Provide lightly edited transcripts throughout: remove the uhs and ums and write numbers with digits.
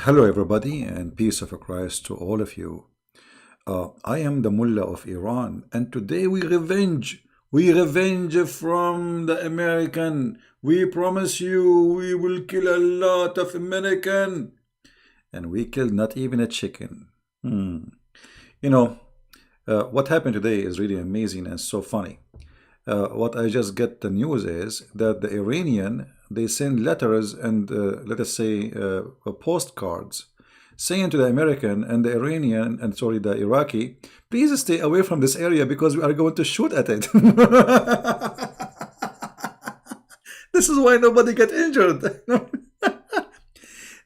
Hello, everybody, and peace of Christ to all of you. I am the Mullah of Iran, and today we revenge. We revenge from the American. We promise you we will kill a lot of American. And we killed not even a chicken. You know, what happened today is really amazing and so funny. What I just get the news is that the Iranian they send letters and let us say postcards saying to the American and the Iranian and sorry the Iraqi, please stay away from this area because we are going to shoot at it. This is why nobody get injured.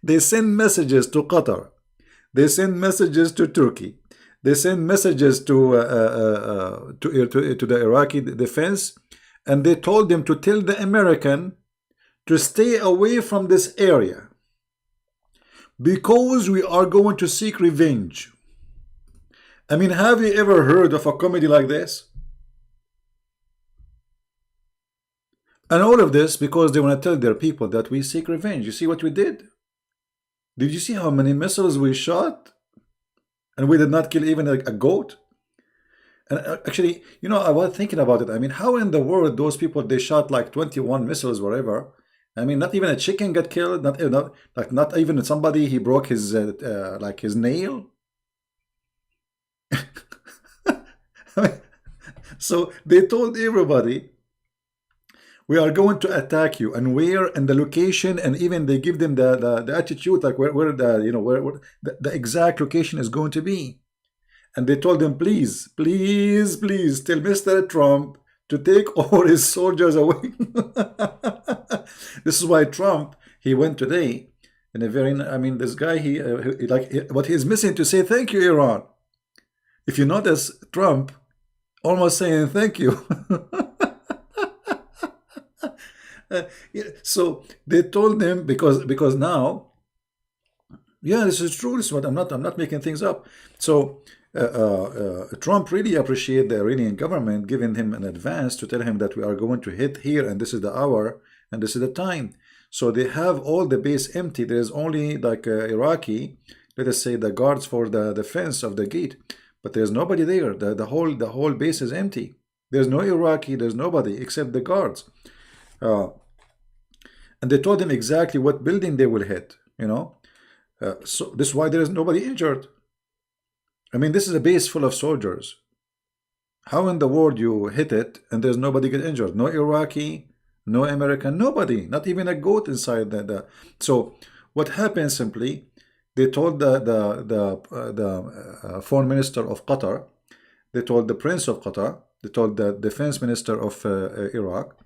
They send messages to Qatar. They send messages to Turkey. They send messages to the Iraqi defense, and they told them to tell the American to stay away from this area because we are going to seek revenge. I mean, have you ever heard of a comedy like this? And all of this because they want to tell their people that we seek revenge. You see what we did? Did you see how many missiles we shot? And we did not kill even a goat? And actually, I was thinking about it. I mean, how in the world those people, they shot like 21 missiles, whatever. I mean, not even a chicken got killed. Not even somebody, he broke his, like his nail. So they told everybody, we are going to attack you, and where and the location, and even they give them the attitude, like where the exact location is going to be. And they told them, please, please, please tell Mr. Trump to take all his soldiers away. This is why Trump, he went today in a very, I mean, this guy, what he's missing to say thank you, Iran. If you notice, Trump almost saying thank you. So they told them because now, yeah, this is true. This is what I'm not making things up. So Trump really appreciate the Iranian government giving him an advance to tell him that we are going to hit here and this is the hour and this is the time. So they have all the base empty. There is only like Iraqi, let us say the guards for the defense of the gate, but there's nobody there. The whole base is empty. There's no Iraqi. There's nobody except the guards. And they told him exactly what building they will hit. So this is why there is nobody injured. I mean, this is a base full of soldiers. How in the world you hit it and there's nobody get injured? No Iraqi, no American, nobody, not even a goat inside So what happened simply, they told the foreign minister of Qatar, they told the prince of Qatar, they told the defense minister of Iraq,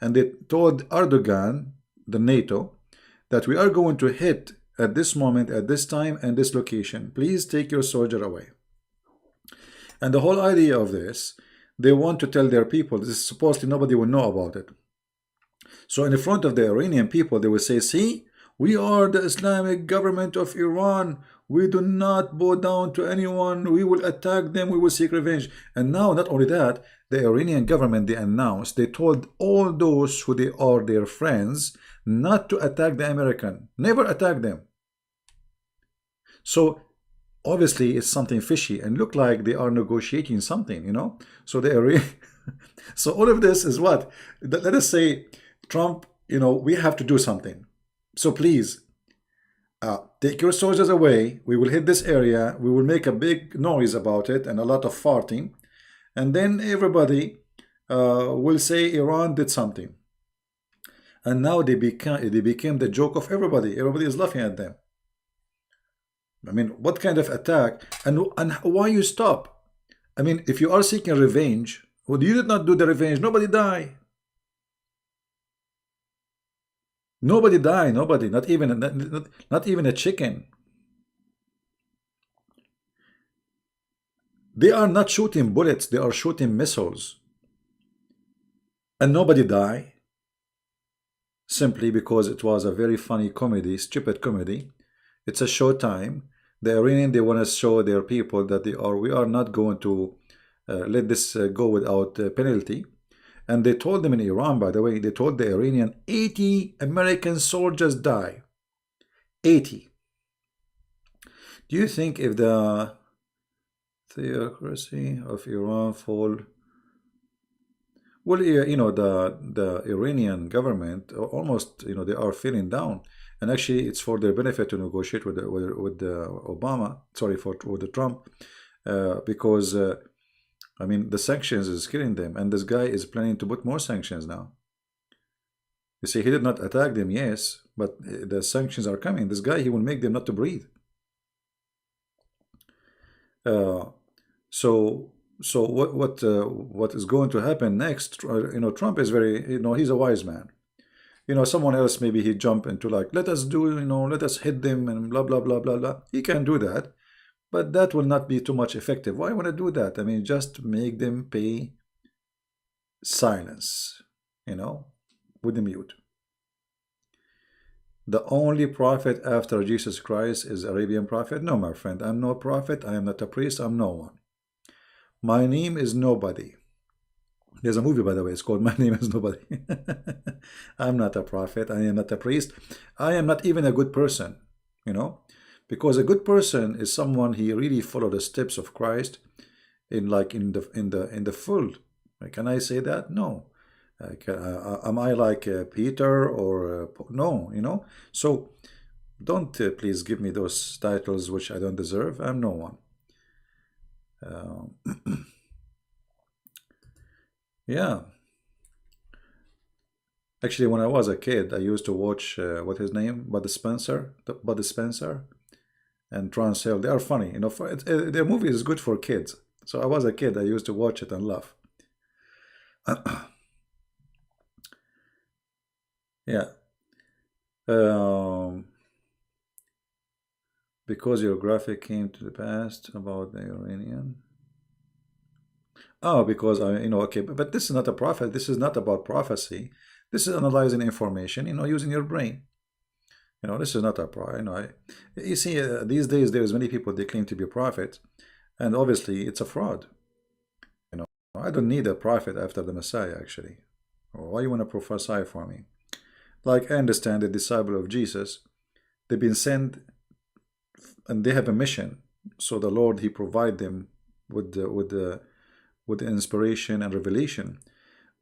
and they told Erdogan, the NATO, that we are going to hit at this moment, at this time, and this location. Please take your soldier away. And the whole idea of this, they want to tell their people, this is supposedly nobody will know about it. So in front of the Iranian people, they will say, see, we are the Islamic government of Iran. We do not bow down to anyone. We will attack them. We will seek revenge. And now, not only that, the Iranian government, they announced, they told all those who they are their friends not to attack the American. Never attack them. So obviously it's something fishy and look like they are negotiating something, So they are so all of this is what? Let us say Trump, we have to do something. So please, take your soldiers away. We will hit this area. We will make a big noise about it and a lot of farting. And then everybody will say Iran did something. And now they became the joke of everybody. Everybody is laughing at them. I mean, what kind of attack? And why you stop? I mean, if you are seeking revenge, well, you did not do the revenge. Nobody die. Nobody die. Nobody. Not even a chicken. They are not shooting bullets. They are shooting missiles. And nobody die. Simply because it was a very funny comedy, stupid comedy. It's a show time. The Iranian, they want to show their people that we are not going to let this go without penalty. And they told them in Iran, by the way, they told the Iranian 80 American soldiers die. 80. Do you think if the theocracy of Iran fall, well, the Iranian government almost, they are feeling down, and actually it's for their benefit to negotiate with the Obama, sorry, with the Trump, because I mean the sanctions is killing them, and this guy is planning to put more sanctions now. You see, he did not attack them, yes, but the sanctions are coming. This guy, he will make them not to breathe. Uh, so what is going to happen next? Trump is very, he's a wise man. Someone else, maybe he jump into like, let us do, let us hit them and blah blah blah blah blah. He can do that, but that will not be too much effective. Why want to do that? I mean, just make them pay silence, with the mute. The only prophet after Jesus Christ is Arabian prophet? No, my friend, I'm no prophet, I am not a priest, I'm no one. My name is nobody. There's a movie, by the way, it's called My Name is Nobody. I'm not a prophet, I am not a priest, I am not even a good person, because a good person is someone he really followed the steps of Christ in the full. Can I say that? No. Am I like Peter or no? So don't please give me those titles which I don't deserve. I'm no one. Yeah. Actually, when I was a kid, I used to watch what his name, Bud Spencer, and Trans Hill. They are funny, their movie is good for kids. So I was a kid, I used to watch it and laugh. Yeah. Because your graphic came to the past about the Iranian. Oh, because okay, but this is not a prophet. This is not about prophecy. This is analyzing information, using your brain. This is not a prophet. You see, these days there's many people they claim to be prophets, and obviously it's a fraud. I don't need a prophet after the Messiah, actually. Why you want to prophesy for me? Like I understand the disciple of Jesus, they've been sent and they have a mission. So the Lord, he provide them with the inspiration and revelation.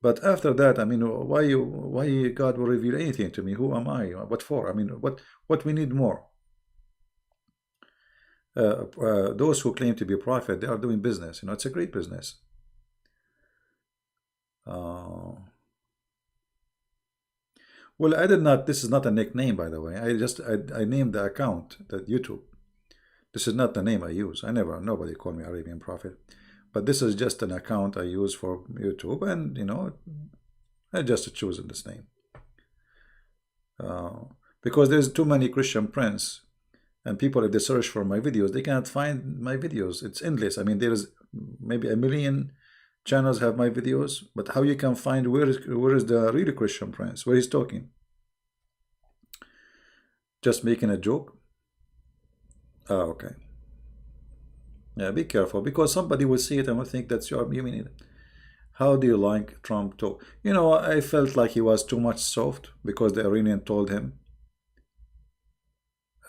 But after that, I mean, why God will reveal anything to me? Who am I? What for? I mean, what we need more? Those who claim to be a prophet, they are doing business. It's a great business. Well, I did not. This is not a nickname, by the way. I named the account, that YouTube. This is not the name I use. Nobody called me Arabian Prophet. But this is just an account I use for YouTube, and I just choose this name. Because there's too many Christian prince, and people, if they search for my videos, they cannot find my videos. It's endless. I mean, there's maybe 1 million channels have my videos, but how you can find where is the really Christian prince, where he's talking? Just making a joke? Oh, okay. Yeah, be careful, because somebody will see it and will think that's you mean it. How do you like Trump talk? I felt like he was too much soft, because the Iranian told him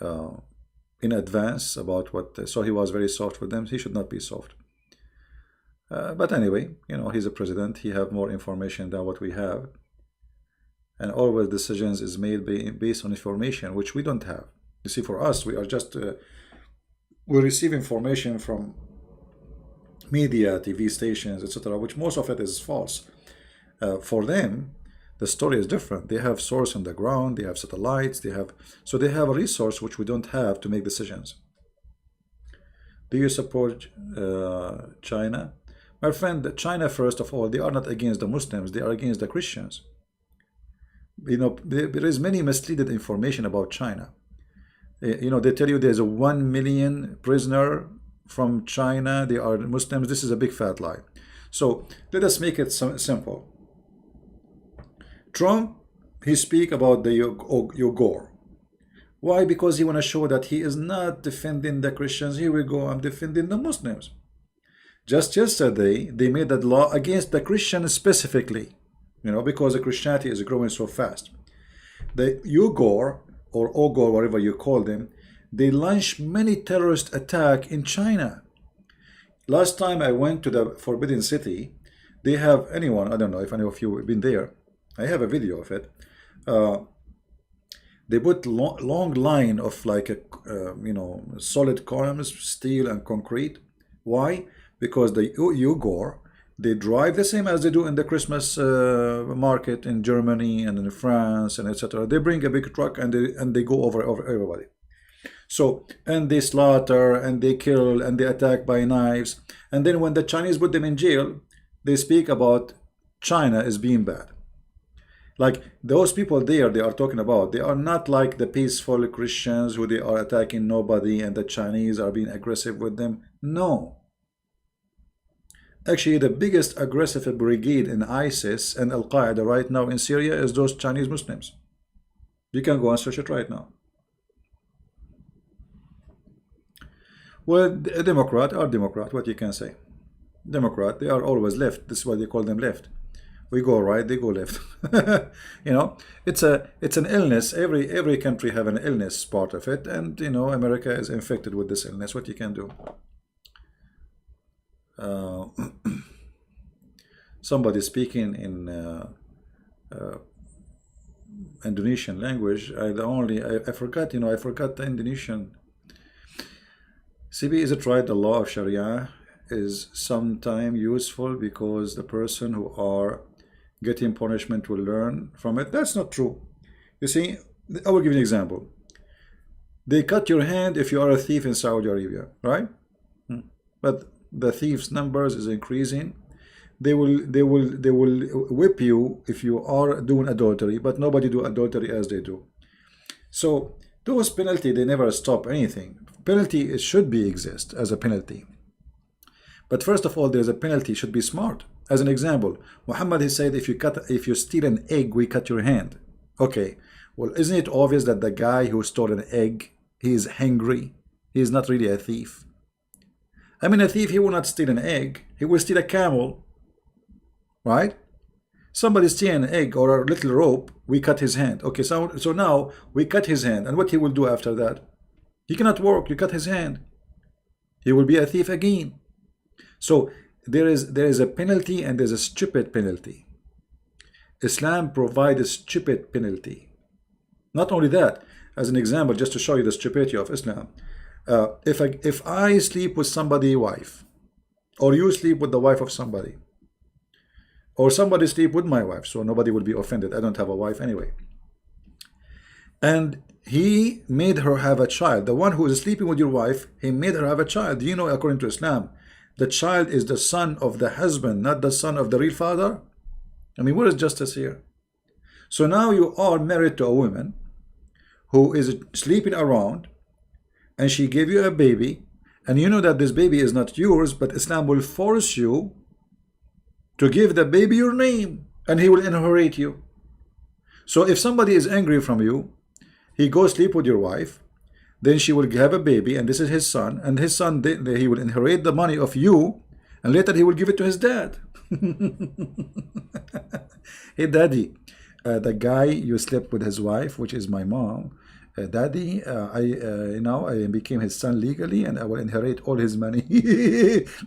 in advance about what, so he was very soft with them. He should not be soft. But anyway, he's a president. He have more information than what we have, and always decisions is made based on information which we don't have. You see, for us, we are just we receive information from media, TV stations, etc., which most of it is false. For them, the story is different. They have source on the ground. They have satellites. They have a resource which we don't have to make decisions. Do you support China? My friend, China, first of all, they are not against the Muslims. They are against the Christians. There is many misleading information about China. They tell you there's a 1 million prisoner from China. They are Muslims. This is a big fat lie. So let us make it simple. Trump, he speak about the Uyghur. Why? Because he want to show that he is not defending the Christians. Here we go, I'm defending the Muslims. Just yesterday, they made that law against the Christians specifically, because the Christianity is growing so fast. The Uyghur, or Uyghur, whatever you call them, They launch many terrorist attack in China. Last time I went to the Forbidden City, they have anyone, I don't know if any of you have been there. I have a video of it. Uh, they put long line of like a solid columns, steel and concrete. Why? Because the Uyghur, they drive the same as they do in the Christmas market in Germany and in France and etc. They bring a big truck and they go over everybody. So, and they slaughter and they kill and they attack by knives. And then when the Chinese put them in jail, they speak about China as being bad. Like those people there they are talking about, they are not like the peaceful Christians who they are attacking nobody and the Chinese are being aggressive with them. No. Actually, the biggest aggressive brigade in ISIS and Al-Qaeda right now in Syria is those Chinese Muslims. You can go and search it right now. Well, a Democrat or Democrat, what you can say. Democrat, they are always left. This is why they call them left. We go right, they go left. It's an illness. Every country have an illness part of it, and America is infected with this illness. What you can do? Somebody speaking in Indonesian language. I forgot. I forgot the Indonesian. CB, is it right? The law of Sharia is sometimes useful because the person who are getting punishment will learn from it. That's not true. You see, I will give you an example. They cut your hand if you are a thief in Saudi Arabia, right? But the thieves' numbers is increasing. They will whip you if you are doing adultery, but nobody do adultery as they do. So those penalty, they never stop anything. Penalty should be exist as a penalty. But first of all, there's a penalty should be smart. As an example, Muhammad has said if you steal an egg, we cut your hand. Okay, well, isn't it obvious that the guy who stole an egg, he is hungry? He is not really a thief. I mean, a thief, he will not steal an egg. He will steal a camel, right? Somebody steal an egg or a little rope, we cut his hand. Okay, so now we cut his hand, and what he will do after that? He cannot work. You cut his hand. He will be a thief again. So there is a penalty and there's a stupid penalty. Islam provides a stupid penalty. Not only that, as an example, just to show you the stupidity of Islam, if I sleep with somebody's wife, or you sleep with the wife of somebody, or somebody sleep with my wife, so nobody will be offended. I don't have a wife anyway. And he made her have a child. The one who is sleeping with your wife, he made her have a child. Do you know, according to Islam, the child is the son of the husband, not the son of the real father? I mean, what is justice here? So now you are married to a woman who is sleeping around, and she gave you a baby, and you know that this baby is not yours, but Islam will force you to give the baby your name, and he will inherit you. So if somebody is angry from you, he goes sleep with your wife, then she will have a baby, and this is his son, and his son, he will inherit the money of you, and later he will give it to his dad. Hey daddy, the guy you slept with his wife, which is my mom, daddy, I became his son legally, and I will inherit all his money.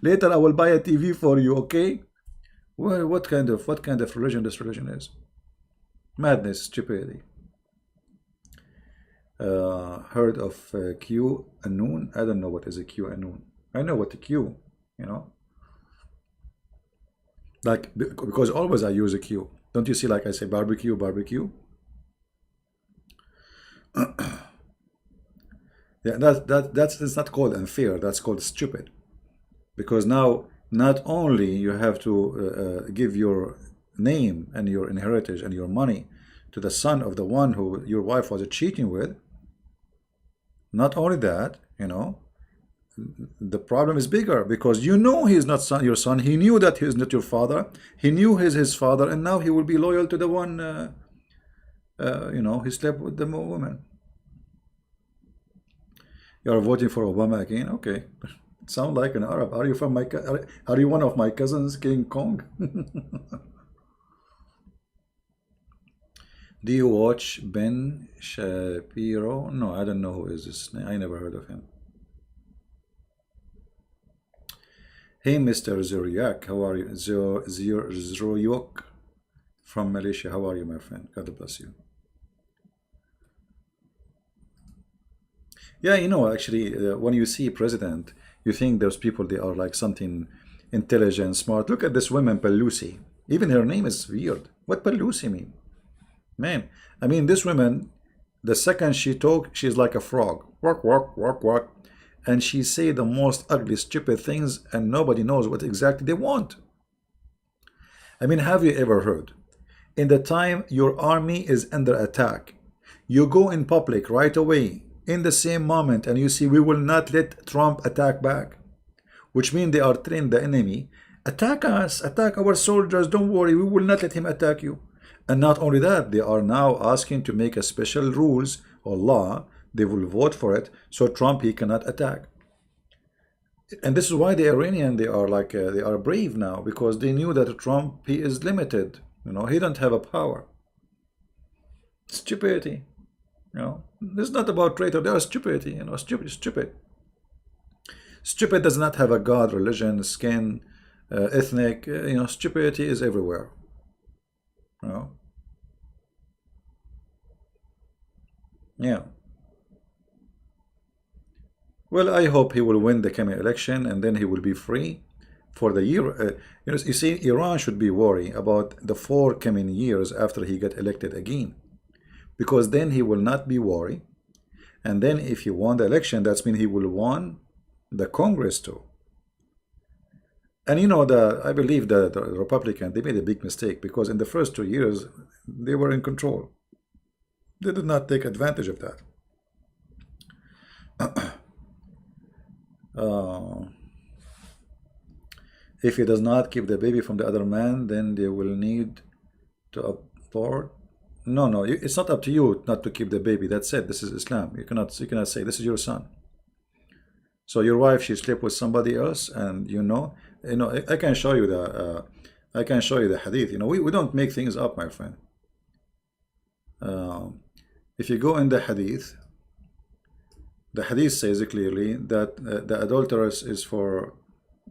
Later I will buy a TV for you, okay? Well, what kind of religion this religion is? Madness, stupidity. Heard of Q Anun? I don't know what is a Q Anun. I know what the Q, like, because always I use a Q. Don't you see, like I say barbecue, barbecue? Yeah, that's not called unfair, that's called stupid. Because now not only you have to give your name and your inheritance and your money to the son of the one who your wife was cheating with. Not only that, the problem is bigger, because he is not your son. He knew that he is not your father. He knew he's his father, and now he will be loyal to the one, he slept with the woman. You are voting for Obama again? Okay. Sound like an Arab. Are you from are you one of my cousins, King Kong? Do you watch Ben Shapiro? No, I don't know who is this. I never heard of him. Hey, Mr. Zuriak, how are you? Zuriak from Malaysia. How are you, my friend? God bless you. Yeah, actually, when you see president, you think those people, they are like something intelligent, smart. Look at this woman, Pelosi. Even her name is weird. What Pelosi mean? Man, I mean, this woman, the second she talk, she's like a frog. Walk, walk, walk, walk. And she say the most ugly, stupid things, and nobody knows what exactly they want. I mean, have you ever heard? In the time your army is under attack, you go in public right away, in the same moment, and you see, we will not let Trump attack back. Which means they are telling the enemy, attack us, attack our soldiers, don't worry, we will not let him attack you. And not only that, they are now asking to make a special rules or law. They will vote for it, so Trump, he cannot attack. And this is why the Iranian, they are like they are brave now, because they knew that Trump, he is limited. He don't have a power. Stupidity. This is not about traitor. They are stupidity. Stupid. Stupid does not have a god, religion, skin, ethnic. Stupidity is everywhere. Yeah. Well, I hope he will win the coming election, and then he will be free for the year. You see, Iran should be worried about the 4 coming years after he get elected again, because then he will not be worried. And then if he won the election, that means he will won the Congress too. And I believe that the Republican, they made a big mistake, because in the first 2 years they were in control. They did not take advantage of that. If he does not keep the baby from the other man, then they will need to abort. No, it's not up to you not to keep the baby. That's it. This is Islam. You cannot say this is your son. So your wife, she slept with somebody else, and I can show you the hadith. We don't make things up, my friend. If you go in the hadith says clearly that the adulteress is for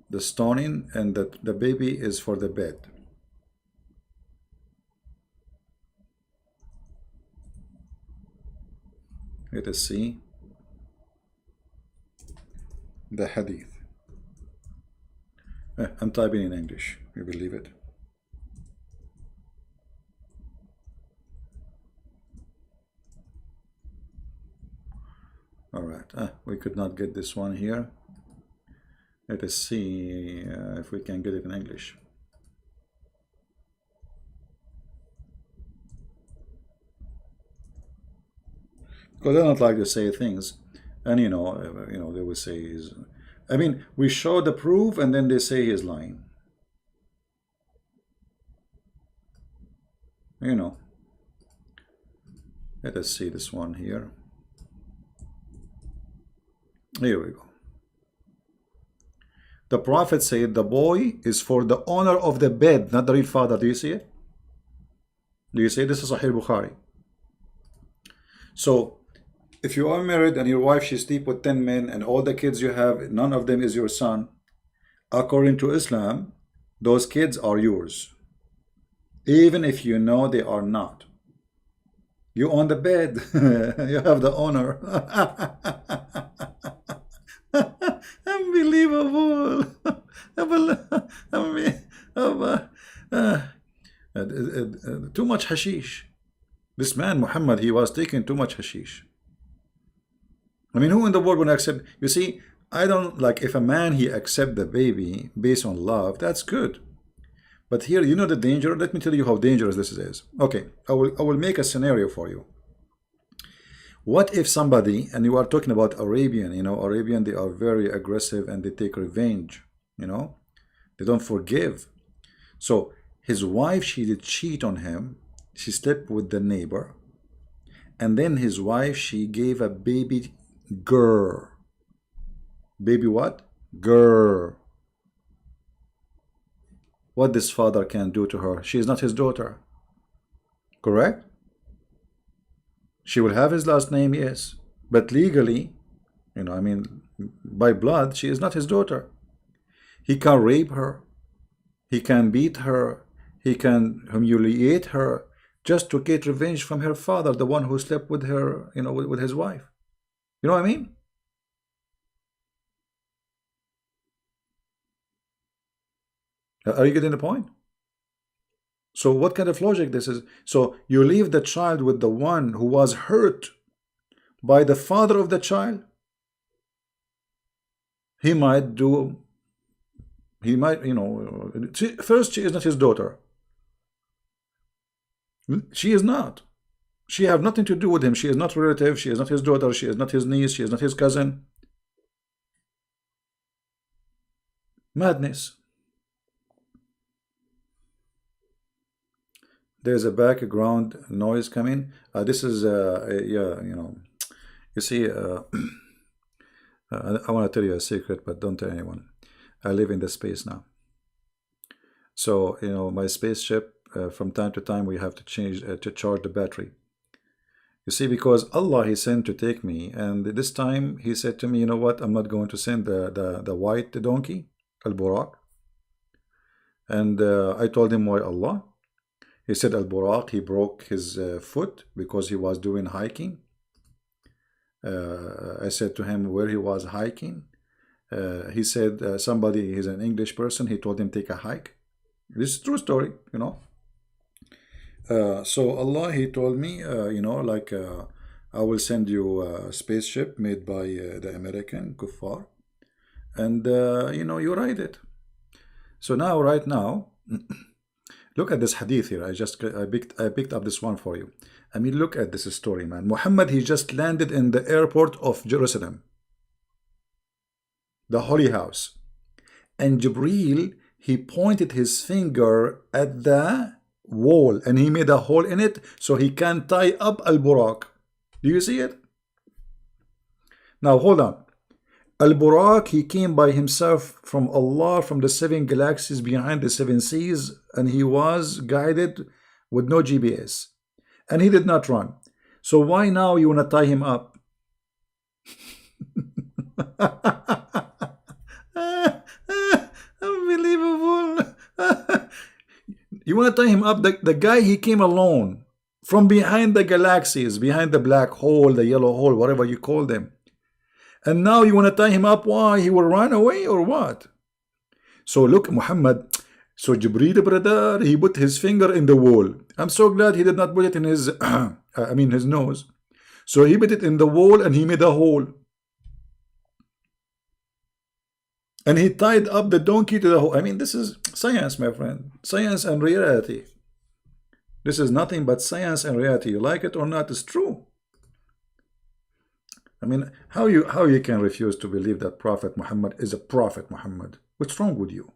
the stoning, and that the baby is for the bed. Let us see the hadith. I'm typing in English, you believe it. All right, we could not get this one here. Let us see if we can get it in English. Because I don't like to say things, and they will say we show the proof, and then they say he's lying. Let us see this one here. Here we go. The Prophet said the boy is for the owner of the bed, not the real father. Do you see it? Do you see it? This is Sahih Bukhari. So, if you are married and your wife, she sleep with 10 men, and all the kids you have, none of them is your son, according to Islam, those kids are yours. Even if you know they are not. You own the bed. You have the owner. Unbelievable. Too much hashish. This man, Muhammad, he was taking too much hashish. Who in the world would accept? You see, I don't like, if a man, he accept the baby based on love, that's good. But here, the danger. Let me tell you how dangerous this is. Okay, I will make a scenario for you. What if somebody, and you are talking about Arabian, Arabian, they are very aggressive, and they take revenge, they don't forgive. So his wife, she did cheat on him. She slept with the neighbor, and then his wife, she gave a baby girl. Baby what? Girl. What this father can do to her? She is not his daughter. Correct? She will have his last name, yes, but legally, I mean, by blood, she is not his daughter. He can rape her, he can beat her, he can humiliate her just to get revenge from her father, the one who slept with her, with his wife. You know what I mean? Are you getting the point? So what kind of logic this is? So you leave the child with the one who was hurt by the father of the child? He might, first, she is not his daughter. She is not. She have nothing to do with him. She is not relative. She is not his daughter. She is not his niece. She is not his cousin. Madness. There's a background noise coming. This is, yeah, you see, I want to tell you a secret, but don't tell anyone. I live in the space now. So, my spaceship, from time to time, we have to change, to charge the battery. You see, because Allah, He sent to take me, and this time He said to me, you know what, I'm not going to send the white donkey, Al-Buraq. And I told him, why Allah? He said Al-Buraq, he broke his foot because he was doing hiking. I said to him where he was hiking. He said he's an English person, he told him take a hike. This is a true story, So Allah, He told me, I will send you a spaceship made by the American kuffar, and you ride it. So now, right now, look at this hadith here. I picked up this one for you. I mean, look at this story, man. Muhammad, he just landed in the airport of Jerusalem, the holy house, and Jibreel, he pointed his finger at the wall and he made a hole in it so he can tie up Al-Buraq. Do you see it? Now hold on. Al-Buraq, he came by himself from Allah, from the 7 galaxies behind the 7 seas, and he was guided with no GPS, and he did not run. So why now you want to tie him up? Unbelievable. You want to tie him up? The guy, he came alone from behind the galaxies, behind the black hole, the yellow hole, whatever you call them. And now you want to tie him up? Why? He will run away or what? So look, Muhammad. So Jibreel, brother, he put his finger in the wall. I'm so glad he did not put it in his, his nose. So he put it in the wall and he made a hole. And he tied up the donkey to the hole. I mean, this is science, my friend. Science and reality. This is nothing but science and reality. You like it or not, it's true. I mean, how you can refuse to believe that Prophet Muhammad is a Prophet Muhammad? What's wrong with you?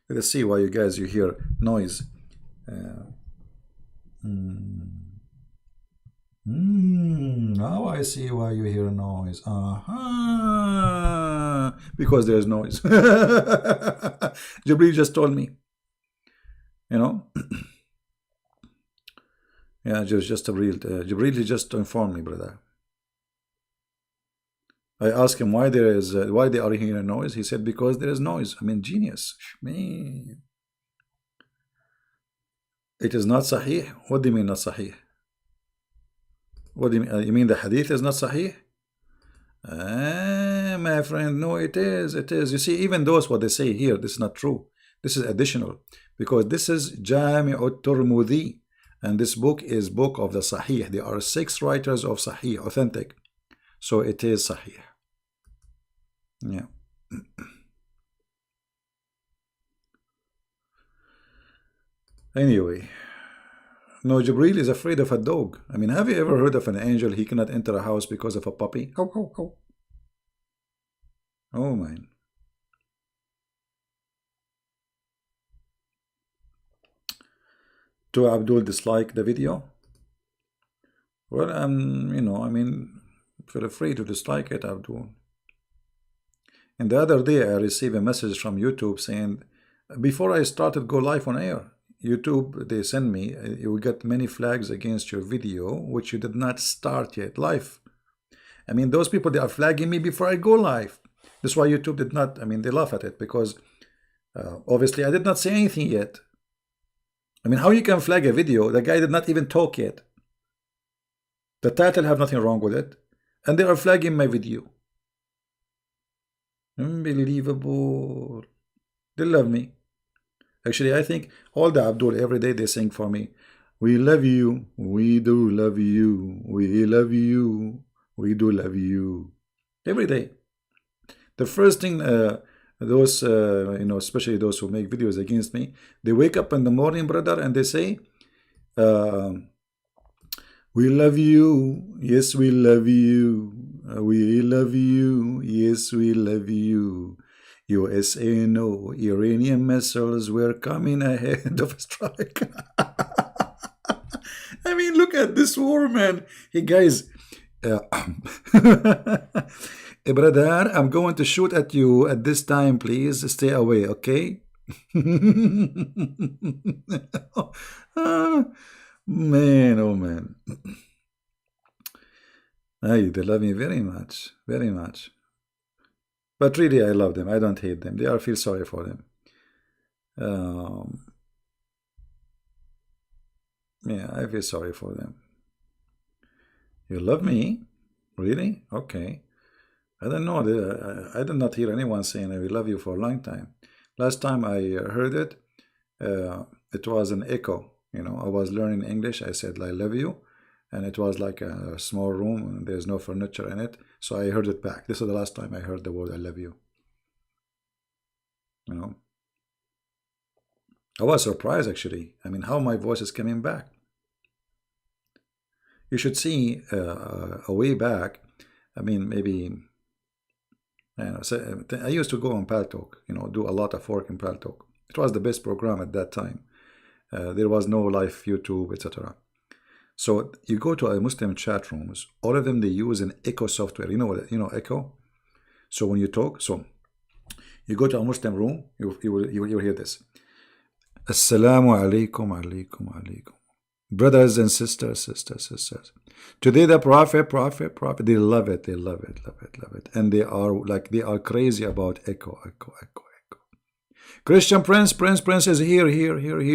Let's see why you hear noise. Now I see why you hear noise. Because there's noise. Jibreel just told me. Yeah, just a real Jibreel just informed me, brother. I asked him why they are hearing noise. He said because there is noise. I mean, genius, man. It is not sahih. What do you mean not sahih? What do you mean? You mean the hadith is not sahih? My friend, no, it is. It is. You see, even those what they say here, this is not true. This is additional because this is Jami' al-Tirmidhi. And this book is book of the Sahih. There are 6 writers of Sahih, authentic. So it is Sahih. Yeah. Anyway. No, Jibreel is afraid of a dog. I mean, have you ever heard of an angel? He cannot enter a house because of a puppy? Oh, man. Do Abdul dislike the video? Well, I mean, feel free to dislike it, Abdul. And the other day, I received a message from YouTube saying, before I started go live on air, YouTube, they send me, you will get many flags against your video, which you did not start yet live. I mean, those people, they are flagging me before I go live. That's why YouTube did not, I mean, they laugh at it because obviously I did not say anything yet. I mean, how you can flag a video? The guy did not even talk yet. The title have nothing wrong with it. And they are flagging my video. Unbelievable. They love me. Actually, I think all the Abdul, every day they sing for me. We love you. We do love you. We love you. We do love you. Every day. The first thing those, you know, especially those who make videos against me, they wake up in the morning, brother, and they say, we love you. Yes, we love you. We love you. Yes, we love you. USA, no. Iranian missiles were coming ahead of a strike. I mean, look at this war, man. Hey, guys. Hey, brother, I'm going to shoot at you at this time. Please stay away, okay? Man, oh man. Hey, they love me very much, very much. But really, I love them. I don't hate them. I feel sorry for them. Yeah, I feel sorry for them. You love me? Really? Okay. I don't know. I did not hear anyone saying I will love you for a long time. Last time I heard it, it was an echo. You know, I was learning English. I said, I love you. And it was like a small room and there's no furniture in it. So I heard it back. This is the last time I heard the word I love you. You know, I was surprised actually. I mean, how my voice is coming back. You should see a way back. I mean, maybe, I used to go on Paltalk, you know, do a lot of work in Paltalk. It was the best program at that time. There was no live YouTube, etc. So you go to a Muslim chat rooms, all of them, they use an echo software. You know what, echo? So when you talk, so you go to a Muslim room, you will hear this. Assalamu alaikum, alaikum, alaikum. Brothers and sisters. Today the prophet, they love it. And they are crazy about echo. Christian Prince is here.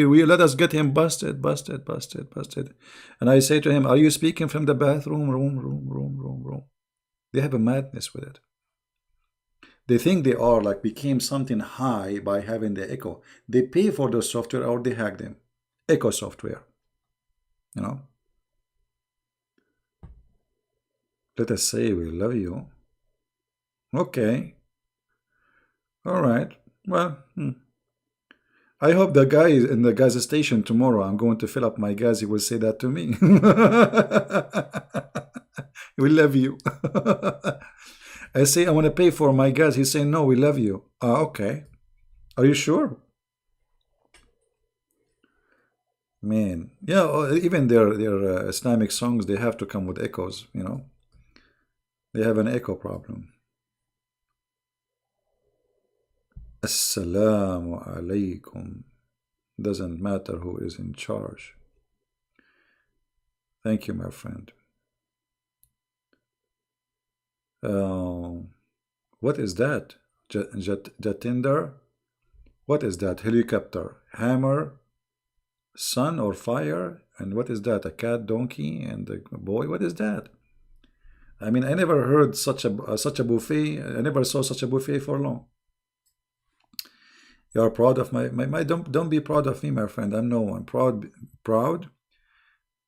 We let us get him busted. And I say to him, are you speaking from the bathroom? Room. They have a madness with it. They think they are became something high by having the echo. They pay for the software or they hack them. Echo software. You know. Let us say we love you. Okay. All right. Well, I hope the guy in the gas station tomorrow, I'm going to fill up my gas, he will say that to me. We love you. I say, I want to pay for my gas. He's saying, no, we love you. Okay. Are you sure? Man. Yeah, even their Islamic songs, they have to come with echoes, you know. They have an echo problem. Assalamu alaikum. Doesn't matter who is in charge. Thank you, my friend. What is that? Jatinder? What is that? Helicopter? Hammer? Sun or fire? And what is that? A cat, donkey, and a boy? What is that? I mean, I never heard such a buffet. I never saw such a buffet for long. You are proud of my don't be proud of me, my friend. I'm no one. Proud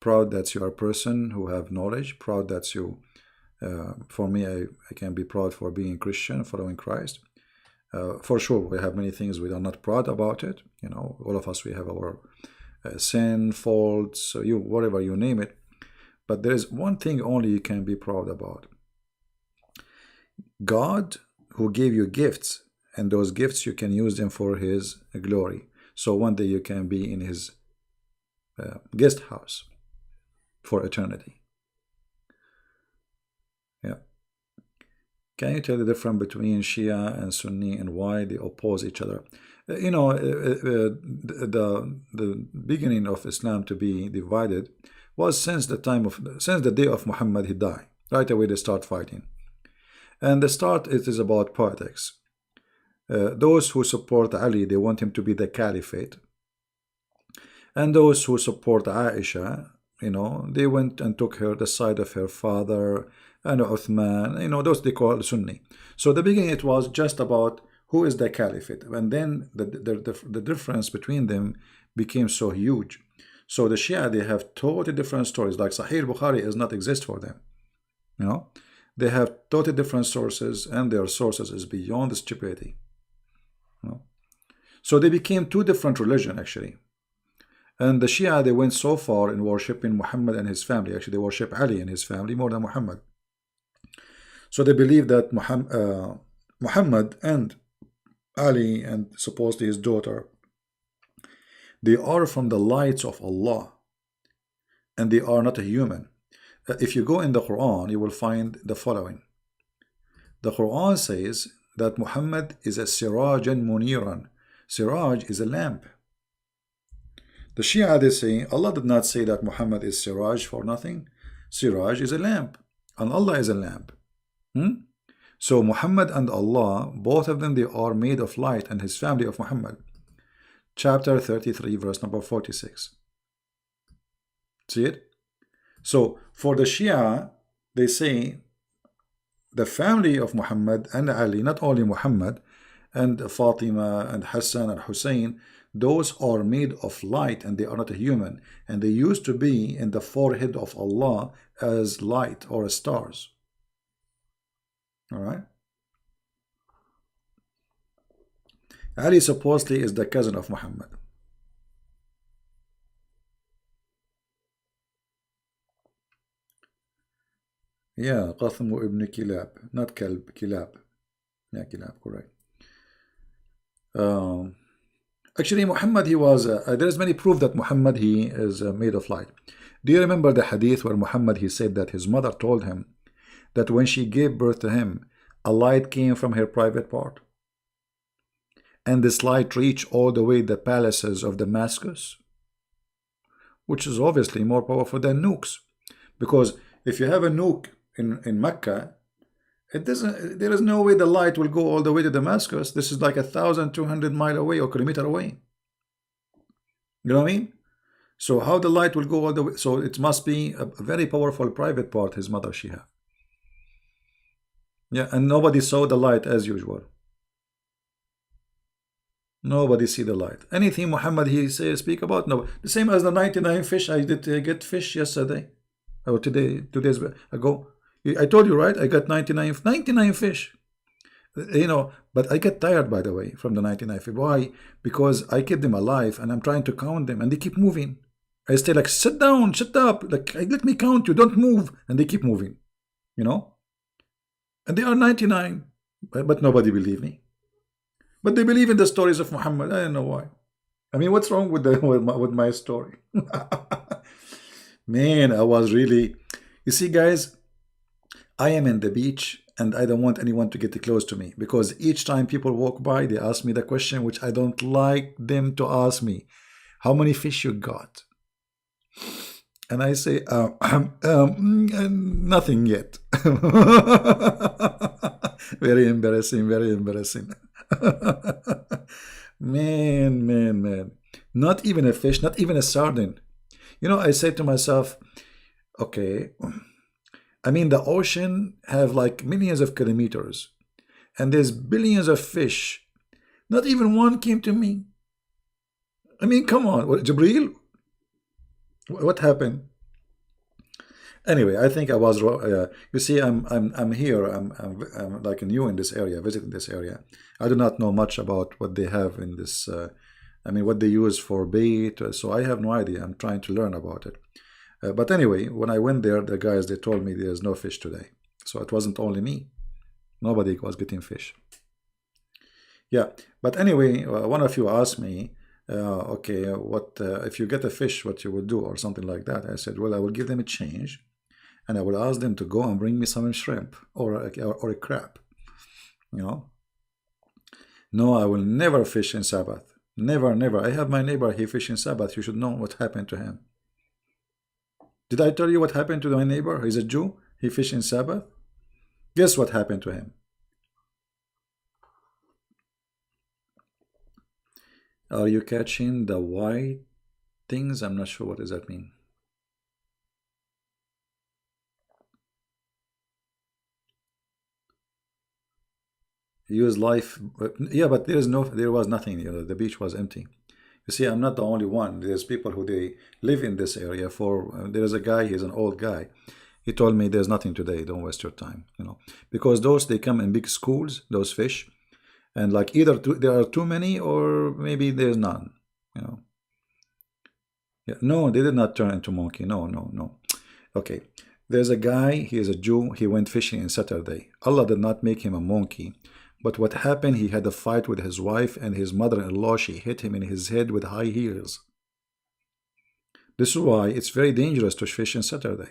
that you are a person who have knowledge. Proud that you, for me, I can be proud for being Christian, following Christ. For sure, we have many things we are not proud about it. You know, all of us, we have our sin, faults, whatever you name it. But there is one thing only you can be proud about. God, who gave you gifts, and those gifts you can use them for His glory. So one day you can be in His guest house for eternity. Yeah. Can you tell the difference between Shia and Sunni and why they oppose each other? You know, the beginning of Islam to be divided was since the day of Muhammad he died. Right away they start fighting, and the start it is about politics. Those who support Ali, they want him to be the caliphate, and those who support Aisha, you know, they went and took her the side of her father and Uthman, you know, those they call Sunni. So the beginning it was just about who is the caliphate, and then the difference between them became so huge. So the Shia, they have totally different stories. Like Sahih Bukhari does not exist for them. You know, they have totally different sources, and their sources is beyond the stupidity. You know? So they became two different religions actually. And the Shia, they went so far in worshipping Muhammad and his family. Actually, they worship Ali and his family more than Muhammad. So they believe that Muhammad and Ali and supposedly his daughter, they are from the lights of Allah, and they are not a human. If you go in the Quran, you will find the following. The Quran says that Muhammad is a sirajan muniran. Siraj is a lamp. The Shia, they say Allah did not say that Muhammad is Siraj for nothing. Siraj is a lamp, and Allah is a lamp. So Muhammad and Allah, both of them, they are made of light, and his family of Muhammad. Chapter 33, verse number 46. See it? So for the Shia, they say the family of Muhammad and Ali, not only Muhammad, and Fatima and Hassan and Hussein, those are made of light, and they are not a human, and they used to be in the forehead of Allah as light or as stars. All right. Ali supposedly is the cousin of Muhammad. Yeah, Qasim ibn Kilab, not Kalb, Kilab. Yeah, Kilab, correct. Actually, Muhammad, he was, there is many proof that Muhammad, he is made of light. Do you remember the hadith where Muhammad, he said that his mother told him that when she gave birth to him, a light came from her private part? And this light reached all the way the palaces of Damascus, which is obviously more powerful than nukes. Because if you have a nuke in Mecca, there is no way the light will go all the way to Damascus. This is like 1,200 miles away or kilometer away. You know what I mean? So how the light will go all the way? So it must be a very powerful private part his mother she had. Yeah, and nobody saw the light as usual. Nobody see the light. Anything Muhammad he say speak about? No. The same as the 99 fish. I did get fish yesterday or 2 days ago. I told you, right? I got 99 fish. You know, but I get tired, by the way, from the 99 fish. Why? Because I keep them alive and I'm trying to count them and they keep moving. I stay like, sit down, shut up. Like, let me count you, don't move. And they keep moving, you know? And they are 99, but nobody believe me. But they believe in the stories of Muhammad. I don't know why. I mean, what's wrong with my story? Man, I was really... You see, guys, I am in the beach and I don't want anyone to get close to me because each time people walk by, they ask me the question which I don't like them to ask me. How many fish you got? And I say, nothing yet. Very embarrassing, very embarrassing. Man. Not even a fish, not even a sardine. You know, I say to myself, okay, I mean, the ocean have like millions of kilometers and there's billions of fish. Not even one came to me. I mean, come on, what, Jibreel? What happened? Anyway, I think I was wrong. You see, I'm here. I'm like new in this area, visiting this area. I do not know much about what they have in this. I mean, what they use for bait. So I have no idea. I'm trying to learn about it. But anyway, when I went there, the guys they told me there's no fish today. So it wasn't only me. Nobody was getting fish. Yeah, but anyway, one of you asked me, okay, what if you get a fish, what you would do, or something like that. I said, well, I will give them a change, and I will ask them to go and bring me some shrimp or a crab, you know. No, I will never fish in Sabbath. Never, never. I have my neighbor, he fish in Sabbath. You should know what happened to him. Did I tell you what happened to my neighbor? He's a Jew. He fish in Sabbath. Guess what happened to him? Are you catching the white things? I'm not sure what does that mean. Use life, yeah, but there was nothing. The beach was empty. You see, I'm not the only one. There's people who they live in this area. There's a guy. He's an old guy. He told me there's nothing today. Don't waste your time. Because those they come in big schools. Those fish, and like either there are too many or maybe there's none. You know. Yeah, no, they did not turn into monkey. No, no, no. Okay. There's a guy, he is a Jew, he went fishing on Saturday. Allah did not make him a monkey. But what happened, he had a fight with his wife and his mother-in-law, she hit him in his head with high heels. This is why it's very dangerous to fish on Saturday.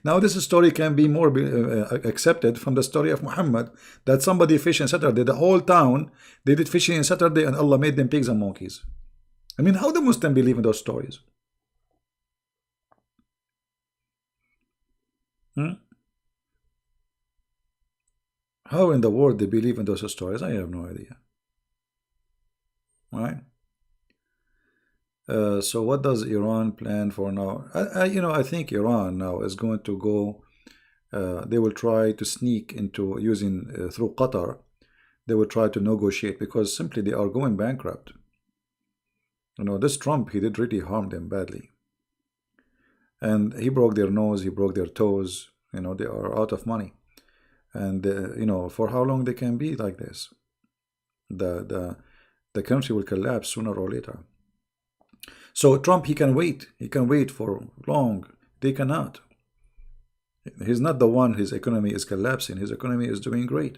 Now this story can be more accepted from the story of Muhammad, that somebody fished on Saturday. The whole town, they did fishing on Saturday and Allah made them pigs and monkeys. I mean, how do Muslims believe in those stories? How in the world they believe in those stories? I have no idea. Right? So what does Iran plan for now? I think Iran now is going to go. They will try to sneak into using through Qatar. They will try to negotiate because simply they are going bankrupt. This Trump, he did really harm them badly, and he broke their nose, he broke their toes. They are out of money, and for how long they can be like this? The country will collapse sooner or later. So Trump, he can wait. He can wait for long. They cannot. He's not the one. His economy is collapsing. His economy is doing great.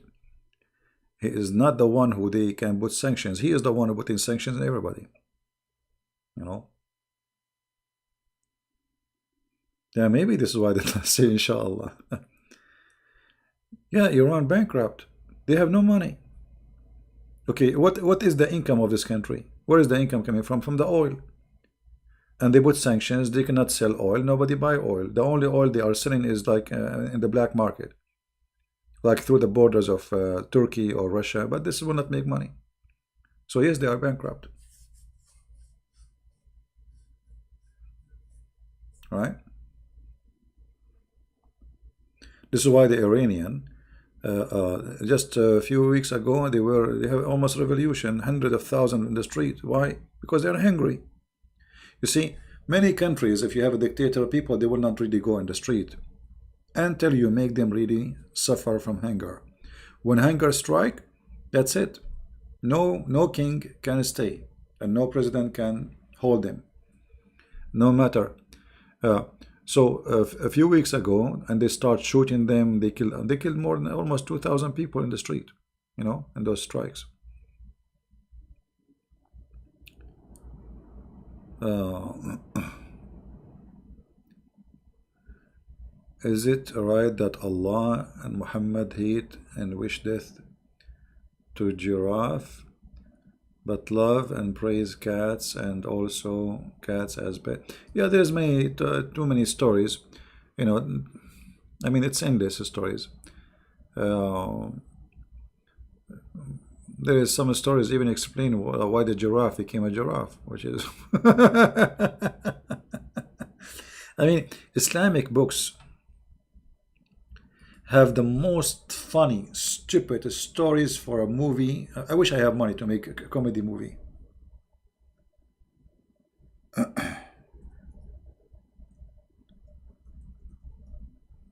He is not the one who they can put sanctions. He is the one who put in sanctions on everybody. Yeah, maybe this is why they say inshallah. Yeah, Iran bankrupt. They have no money. Okay, what is the income of this country? Where is the income coming from? From the oil. And they put sanctions. They cannot sell oil. Nobody buy oil. The only oil they are selling is like in the black market, like through the borders of Turkey or Russia. But this will not make money. So yes, they are bankrupt. Right? This is why the Iranian, just a few weeks ago, they have almost revolution, hundreds of thousands in the street. Why? Because they're hungry. You see, many countries, if you have a dictator, people, they will not really go in the street until you make them really suffer from hunger. When hunger strike, that's it. No king can stay, and no president can hold them, no matter. So a few weeks ago, and they start shooting them. They killed more than almost 2,000 people in the street, in those strikes. Is it right that Allah and Muhammad hate and wish death to giraffe, but love and praise cats, and also cats as pet? Yeah, there's too many stories. I mean, it's endless stories. There is some stories even explain why the giraffe became a giraffe, which is I mean, Islamic books have the most funny, stupid stories for a movie. I wish I have money to make a comedy movie.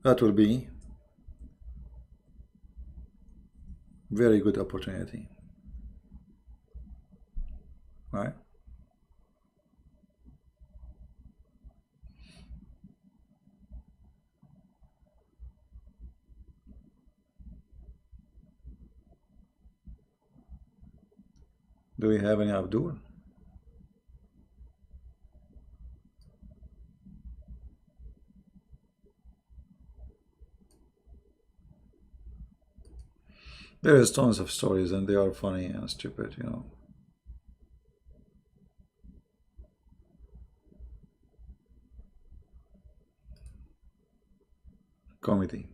That will be very good opportunity, right? Do we have any Abdul? There is tons of stories, and they are funny and stupid, you know. Comedy.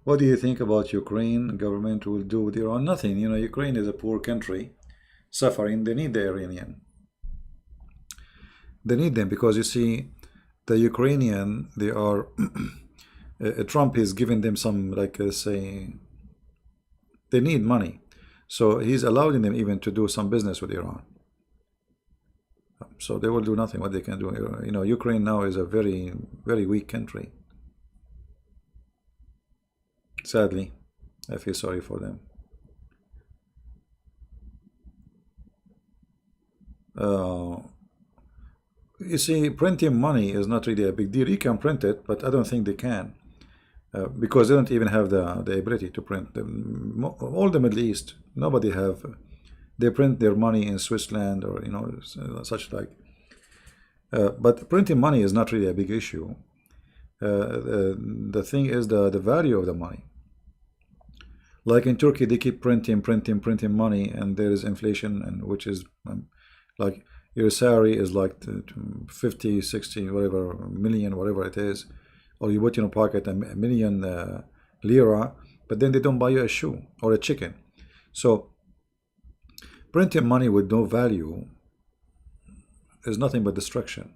What do you think about Ukraine government will do with Iran? Nothing. You know, Ukraine is a poor country, suffering. They need the Iranian. They need them because you see, the Ukrainian, they are. Trump is giving them some, like, say, they need money, so he's allowing them even to do some business with Iran. So they will do nothing. What they can do, you know, Ukraine now is a very, very weak country. Sadly, I feel sorry for them. Uh, you see, printing money is not really a big deal. You can print it, but I don't think they can. Because they don't even have the ability to print them. All the Middle East, nobody have. They print their money in Switzerland or, you know, such like. But printing money is not really a big issue. The thing is the value of the money. Like in Turkey, they keep printing money, and there is inflation, and which is like your salary is like 50, 60, whatever million, whatever it is, or you put in your pocket a million lira, but then they don't buy you a shoe or a chicken. So printing money with no value is nothing but destruction.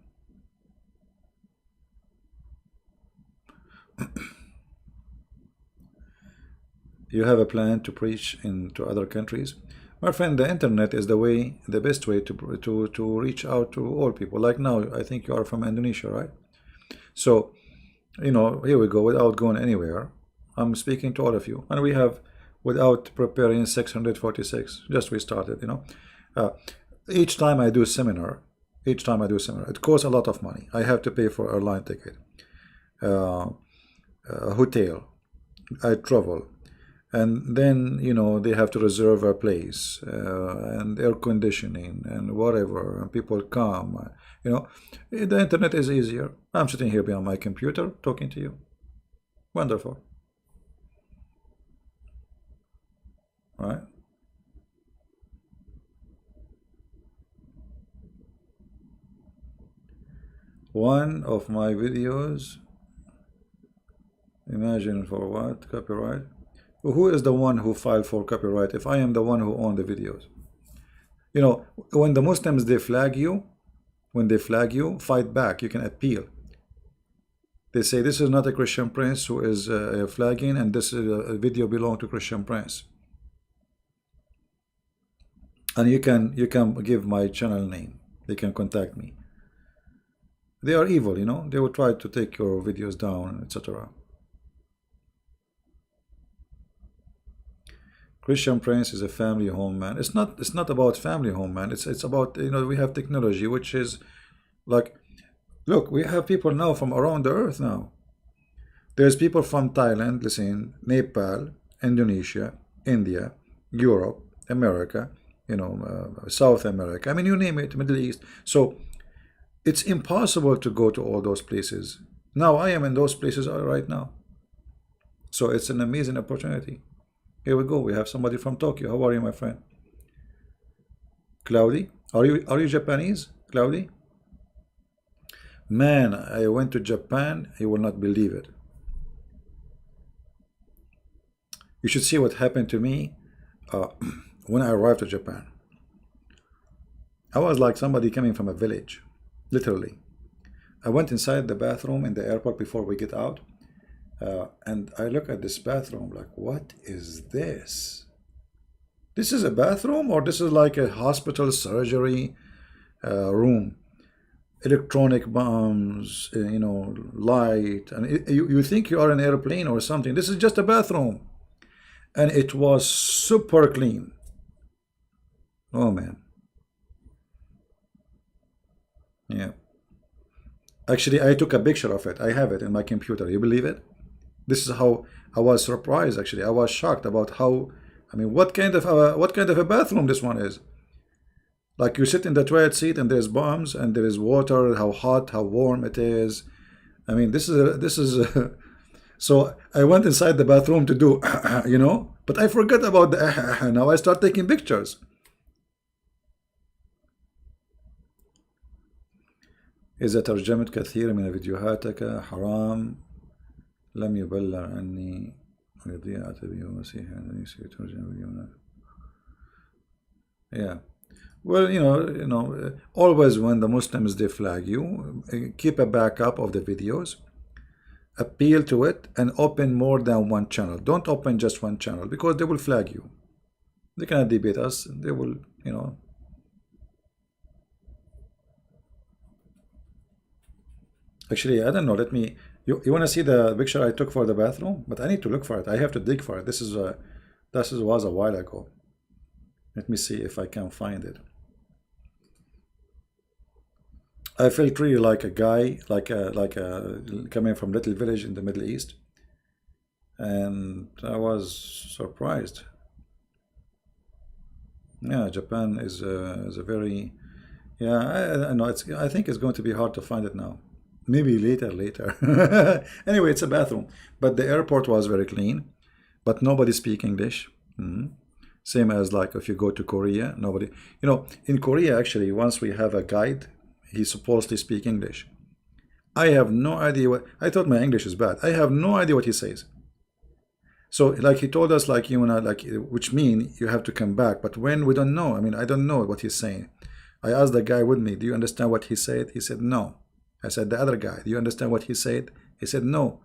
You have a plan to preach into other countries? My friend, the internet is the best way to reach out to all people. Like now, I think you are from Indonesia, right? So, you know, here we go, without going anywhere. I'm speaking to all of you, and we have, without preparing, 646. Just we started, you know. Each time I do seminar, it costs a lot of money. I have to pay for airline ticket, hotel, I travel, and then, you know, they have to reserve a place, and air conditioning and whatever, and people come, you know. The internet is easier. I'm sitting here behind my computer talking to you. Wonderful, right? One of my videos, imagine for what? Copyright. Who is the one who filed for copyright if I am the one who owned the videos? You know, when the Muslims, they flag you, when they flag you, fight back. You can appeal. They say this is not a Christian Prince who is flagging, and this is a video belong to Christian Prince. And you can give my channel name. They can contact me. They are evil, you know. They will try to take your videos down, etc. Christian Prince is a family home man. It's not about family home man. It's about, you know, we have technology which is like, look, we have people now from around the earth now. There's people from Thailand, listen, Nepal, Indonesia, India, Europe, America, you know, South America. I mean, you name it, Middle East. So it's impossible to go to all those places. Now I am in those places right now. So it's an amazing opportunity. Here we go. We have somebody from Tokyo. How are you, my friend? Cloudy? Are you Japanese, Cloudy? Man, I went to Japan. You will not believe it. You should see what happened to me when I arrived to Japan. I was like somebody coming from a village, literally. I went inside the bathroom in the airport before we get out. And I look at this bathroom like, what is this? This is a bathroom, or this is like a hospital surgery room? Electronic bombs, you know, light, and you think you are an airplane or something. This is just a bathroom, and it was super clean. Oh man, yeah. Actually, I took a picture of it. I have it in my computer. You believe it? This is how I was surprised. Actually, I was shocked about how. I mean, what kind of a bathroom this one is? Like, you sit in the toilet seat and there's bombs and there is water. How hot, how warm it is. I mean, this is. So I went inside the bathroom to do, you know, But I forgot about the now I start taking pictures. إذا ترجمت كثير من فيديوهاتك حرام لم يبلغ عني ويضيع تبيه مسيح ترجم فيديوهات. Yeah. Well, always when the Muslims they flag you, keep a backup of the videos, appeal to it, and open more than one channel. Don't open just one channel because they will flag you. They cannot debate us. They will, Actually, I don't know. Let me. You want to see the picture I took for the bathroom? But I need to look for it. I have to dig for it. This was a while ago. Let me see if I can find it. I felt really like a guy, like a coming from little village in the Middle East, and I was surprised. Yeah, Japan is a very, yeah. I know I think it's going to be hard to find it now. Maybe later. Anyway, it's a bathroom, but the airport was very clean, but nobody speak English. Same as like if you go to Korea, nobody. In Korea actually, once we have a guide, he's supposed to speak English. I have no idea what. I thought my English is bad. I have no idea what he says. So like he told us like which mean you have to come back. But when we don't know, I mean I don't know what he's saying. I asked the guy with me, do you understand what he said? He said no. I said the other guy, do you understand what he said? He said no.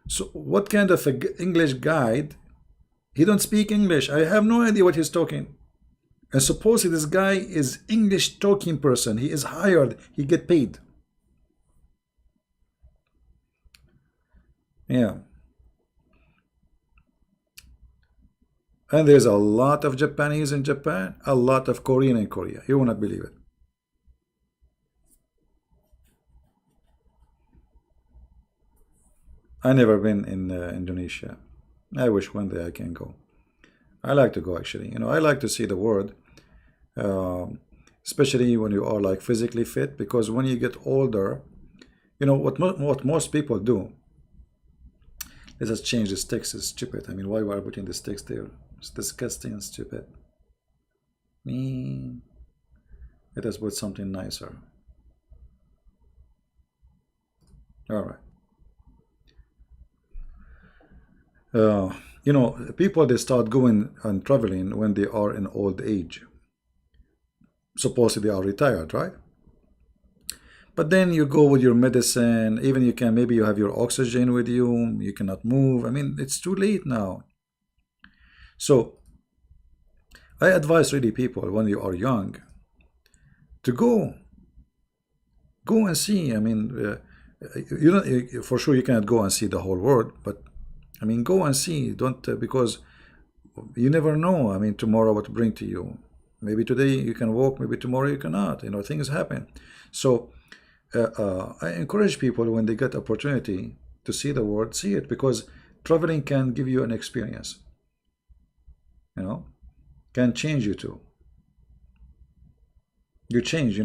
So what kind of English guide? He don't speak English. I have no idea what he's talking. And supposedly this guy is English talking person. He is hired. He get paid. Yeah. And there's a lot of Japanese in Japan, a lot of Korean in Korea. You will not believe it. I never been in Indonesia. I wish one day I can go. I like to go actually. I like to see the world, especially when you are like physically fit. Because when you get older, what most people do. Let's just change the sticks. It's stupid. I mean, why are we putting the sticks there? It's disgusting and stupid. Let us put something nicer. All right. People they start going and traveling when they are in old age. Supposedly they are retired, right? But then you go with your medicine, even maybe you have your oxygen with you, you cannot move. I mean, it's too late now. So I advise really people when you are young to go and see. I mean, for sure you cannot go and see the whole world, but I mean, go and see. Don't because you never know. I mean, tomorrow what to bring to you. Maybe today you can walk, maybe tomorrow you cannot. Things happen. So I encourage people when they get opportunity to see the world, see it, because traveling can give you an experience. Can change you too. You change,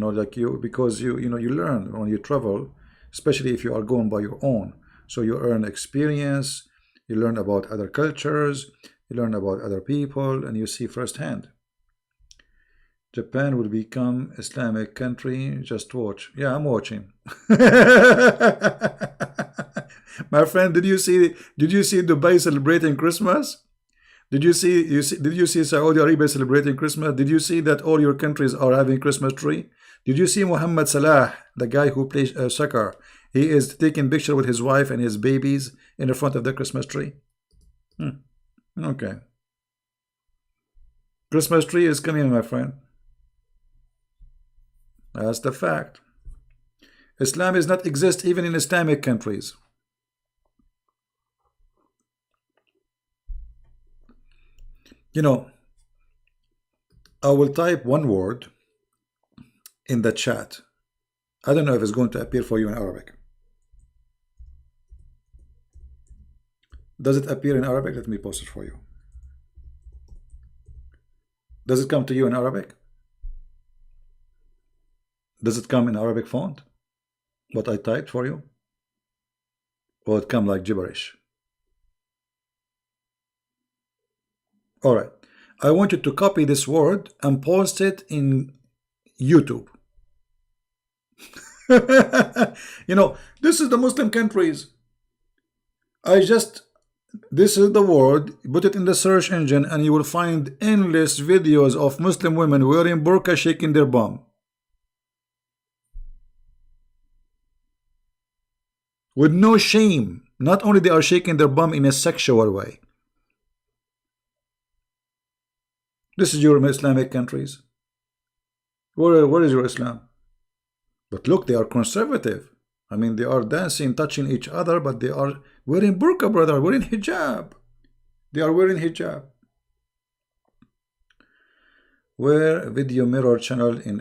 because you learn when you travel, especially if you are going by your own. So you earn experience. You learn about other cultures, you learn about other people, and you see firsthand. Japan will become Islamic country. Just watch. Yeah, I'm watching. My friend, did you see Dubai celebrating Christmas? Did you see Saudi Arabia celebrating Christmas? Did you see that all your countries are having Christmas tree? Did you see Muhammad Salah, the guy who plays soccer? He is taking picture with his wife and his babies in the front of the Christmas tree. Okay. Christmas tree is coming, my friend. That's the fact. Islam does not exist even in Islamic countries. I will type one word in the chat. I don't know if it's going to appear for you in Arabic. Does it appear in Arabic? Let me post it for you. Does it come to you in Arabic? Does it come in Arabic font? What I typed for you? Or it come like gibberish? All right. I want you to copy this word and post it in YouTube. This is the Muslim countries. This is the word, put it in the search engine, and you will find endless videos of Muslim women wearing burqa shaking their bum. With no shame. Not only they are shaking their bum in a sexual way. This is your Islamic countries. Where is your Islam? But look, they are conservative. I mean, they are dancing, touching each other, but they are wearing burqa, brother, wearing hijab. They are wearing hijab. Where video mirror channel in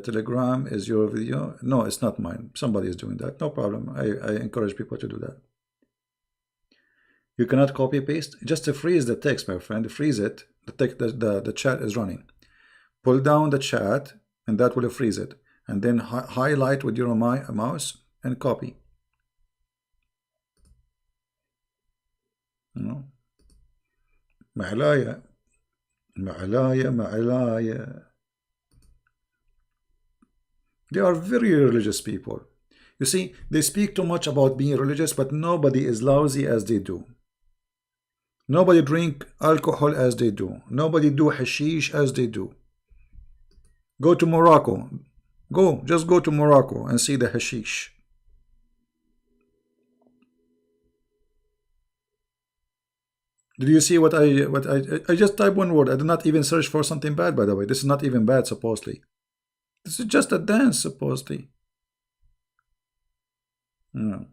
Telegram is your video? No, it's not mine. Somebody is doing that. No problem. I encourage people to do that. You cannot copy paste. Just to freeze the text, my friend. Freeze it. The chat is running. Pull down the chat, and that will freeze it. And then highlight with your mouse and copy. Ma'alaya. They are very religious people. You see, they speak too much about being religious, but nobody is lousy as they do. Nobody drink alcohol as they do. Nobody do hashish as they do. Go to Morocco. Just go to Morocco and see the hashish. Did you see what I just typed one word? I did not even search for something bad, by the way. This is not even bad, supposedly. This is just a dance, supposedly. No.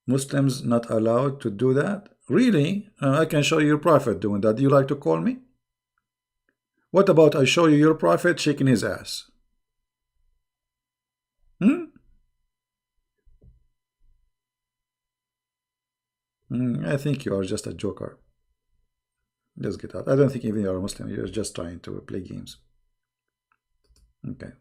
Muslims not allowed to do that? Really? I can show you your prophet doing that. Do you like to call me? What about I show you your prophet shaking his ass? I think you are just a joker. Just get out. I don't think even you are a Muslim. You're just trying to play games. Okay.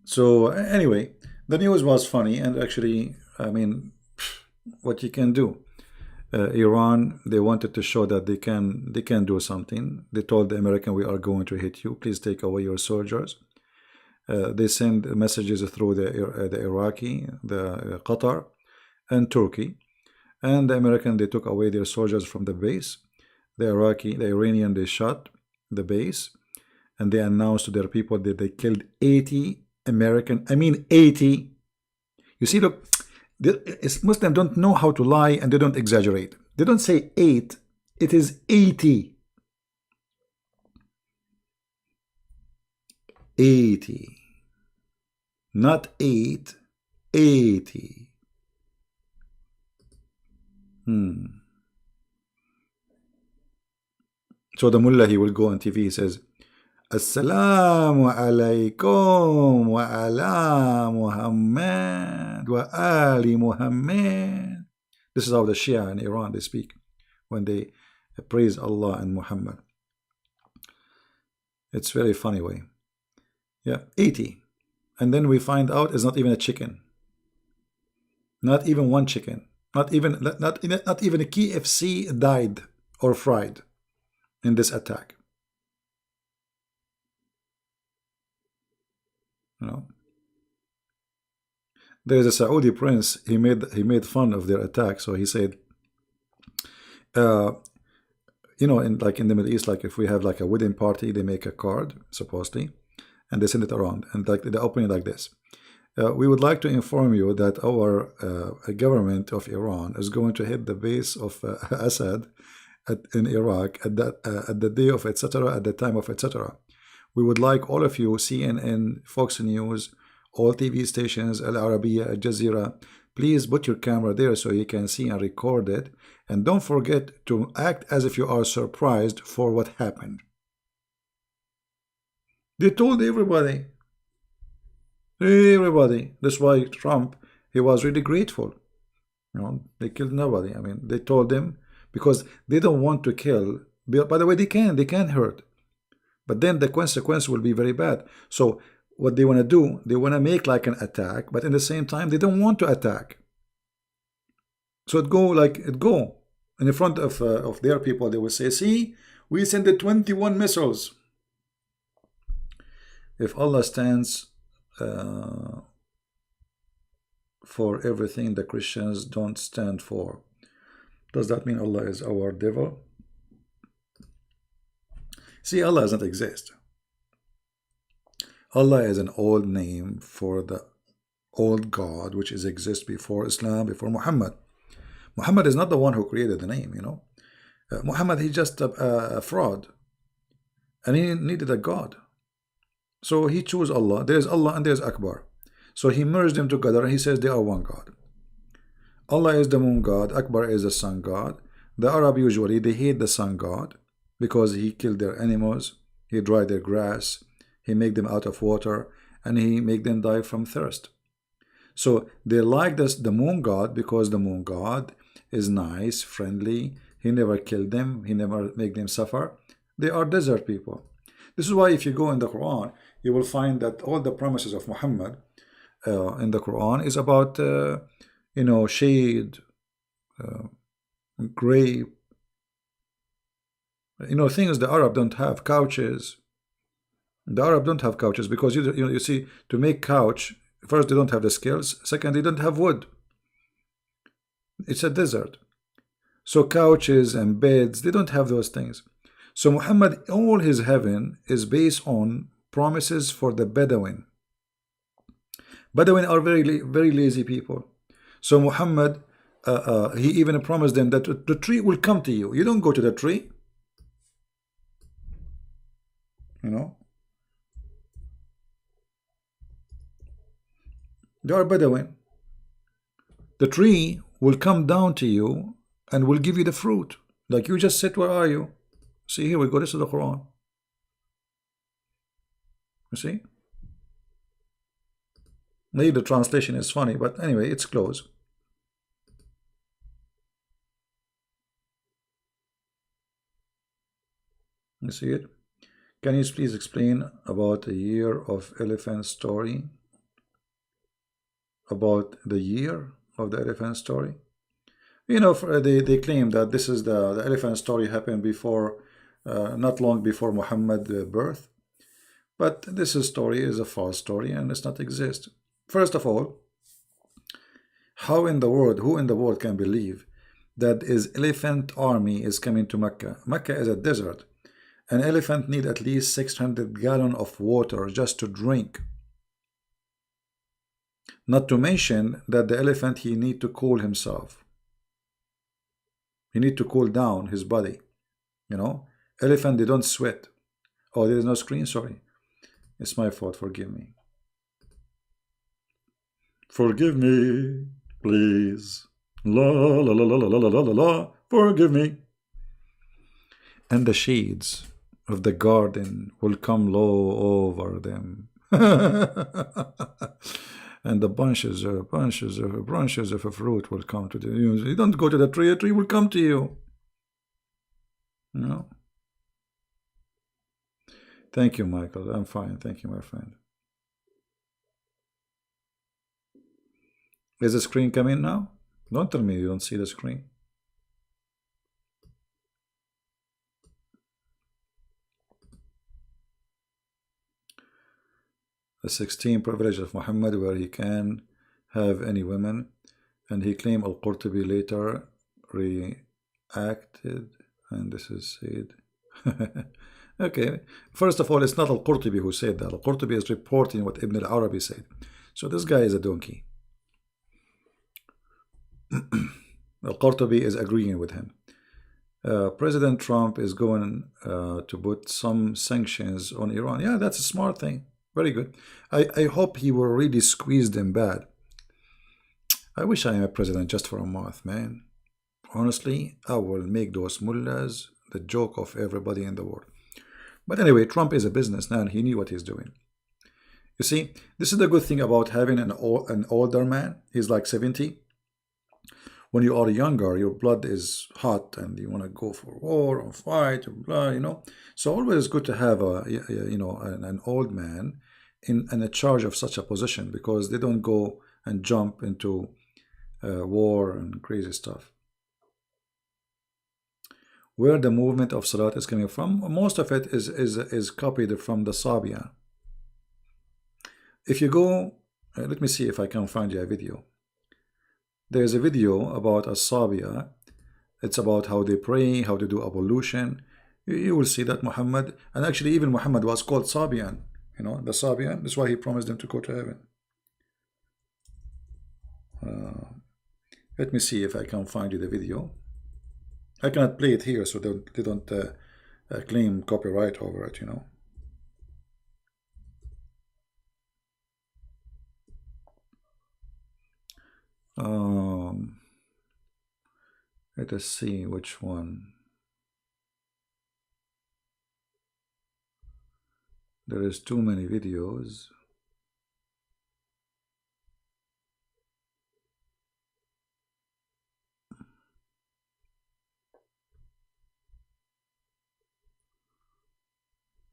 So anyway, the news was funny, and actually, I mean, what you can do. Iran, they wanted to show that they can do something. They told the American, we are going to hit you. Please take away your soldiers. They send messages through the Iraqi, the Qatar, and Turkey. And the American, they took away their soldiers from the base. The Iranian, they shot the base, and they announced to their people that they killed 80 American. I mean 80. You see, look, Muslims don't know how to lie, and they don't exaggerate. They don't say 8. It is 80. 80. Not 8. 80. So the mullah, he will go on TV, he says, Assalamu alaikum wa ala Muhammad wa ali Muhammad. This is how the Shia in Iran, they speak when they praise Allah and Muhammad. It's very funny way. Yeah, 80. And then we find out it's not even a chicken. Not even one chicken. Not even a KFC died or fried in this attack. You know, there is a Saudi prince. He made fun of their attack. So he said, you know, in the Middle East, like if we have like a wedding party, they make a card supposedly, and they send it around, and like they open it like this. We would like to inform you that our government of Iran is going to hit the base of Assad in Iraq at the day of etc. at the time of etc. We would like all of you, CNN, Fox News, all TV stations, Al Arabiya, Al Jazeera, please put your camera there so you can see and record it. And don't forget to act as if you are surprised for what happened. They told everybody. Everybody. That's why Trump, he was really grateful. You know, they killed nobody. I mean, they told them because they don't want to kill. By the way, they can hurt. But then the consequence will be very bad. So what they want to do, they want to make like an attack, but in the same time, they don't want to attack. So it go in the front of their people. They will say, see, we sent the 21 missiles. If Allah stands for everything the Christians don't stand for, does that mean Allah is our devil? See, Allah doesn't exist. Allah is an old name for the old God which is exist before Islam, before Muhammad. Muhammad is not the one who created the name, you know. Muhammad, he's just a fraud, and he needed a God. So he chose Allah. There's Allah and there's Akbar. So he merged them together and he says they are one God. Allah is the moon God, Akbar is the sun God. The Arab usually, they hate the sun God because he killed their animals, he dried their grass, he made them out of water, and he made them die from thirst. So they like this, the moon God, because the moon God is nice, friendly, he never killed them, he never make them suffer. They are desert people. This is why if you go in the Quran, you will find that all the promises of Muhammad in the Quran is about you know, shade, grape, you know, things the Arab don't have. Couches. The Arab don't have couches because you see, to make couch, first they don't have the skills, second they don't have wood. It's a desert. So couches and beds, they don't have those things. So Muhammad, all his heaven is based on promises for the Bedouin. Bedouin are very lazy people. So Muhammad, he even promised them that the tree will come to you. You don't go to the tree. You know. They are Bedouin. The tree will come down to you and will give you the fruit. Like you just sit, where are you? See, here we go. This is the Quran. You see? Maybe the translation is funny, but anyway, it's close. You see it? Can you please explain about the year of elephant story? About the year of the elephant story? You know, they claim that this is the elephant story happened before, not long before Muhammad's birth. But this story is a false story and does not exist. First of all, who in the world can believe that his elephant army is coming to Mecca? Mecca is a desert. An elephant needs at least 600 gallons of water just to drink. Not to mention that the elephant, he need to cool himself. He need to cool down his body. You know, elephant, they don't sweat. Oh, there is no screen, sorry. It's my fault, forgive me. Forgive me, please. La la la la la la la la la. Forgive me. And the shades of the garden will come low over them. And the branches of a fruit will come to you. You don't go to the tree, a tree will come to you. No. Thank you, Michael. I'm fine. Thank you, my friend. Is the screen coming now? Don't tell me you don't see the screen. The 16 privilege of Muhammad, where he can have any women, and he claimed Al-Qurtubi later reacted, and this is said. Okay, first of all, it's not Al-Qurtubi who said that. Al-Qurtubi is reporting what Ibn al-Arabi said. So this guy is a donkey. Al-Qurtubi is agreeing with him. President Trump is going to put some sanctions on Iran. Yeah, that's a smart thing. Very good. I hope he will really squeeze them bad. I wish I am a president just for a month, man. Honestly, I will make those mullahs the joke of everybody in the world. But anyway, Trump is a businessman. He knew what he's doing. You see, this is the good thing about having an older man. He's like 70. When you are younger, your blood is hot and you want to go for war or fight, or blah, you know. So always good to have a, you know, an old man in a charge of such a position, because they don't go and jump into war and crazy stuff. Where the movement of Salat is coming from, most of it is copied from the Sabian. If you go, let me see if I can find you a video. There's a video about As-Sabia. It's about how they pray, how they do ablution. You will see that Muhammad, and actually even Muhammad was called Sabian. You know, the Sabian. That's why he promised them to go to heaven. Let me see if I can find you the video. I cannot play it here, so they don't claim copyright over it, you know. Let us see which one. There is too many videos.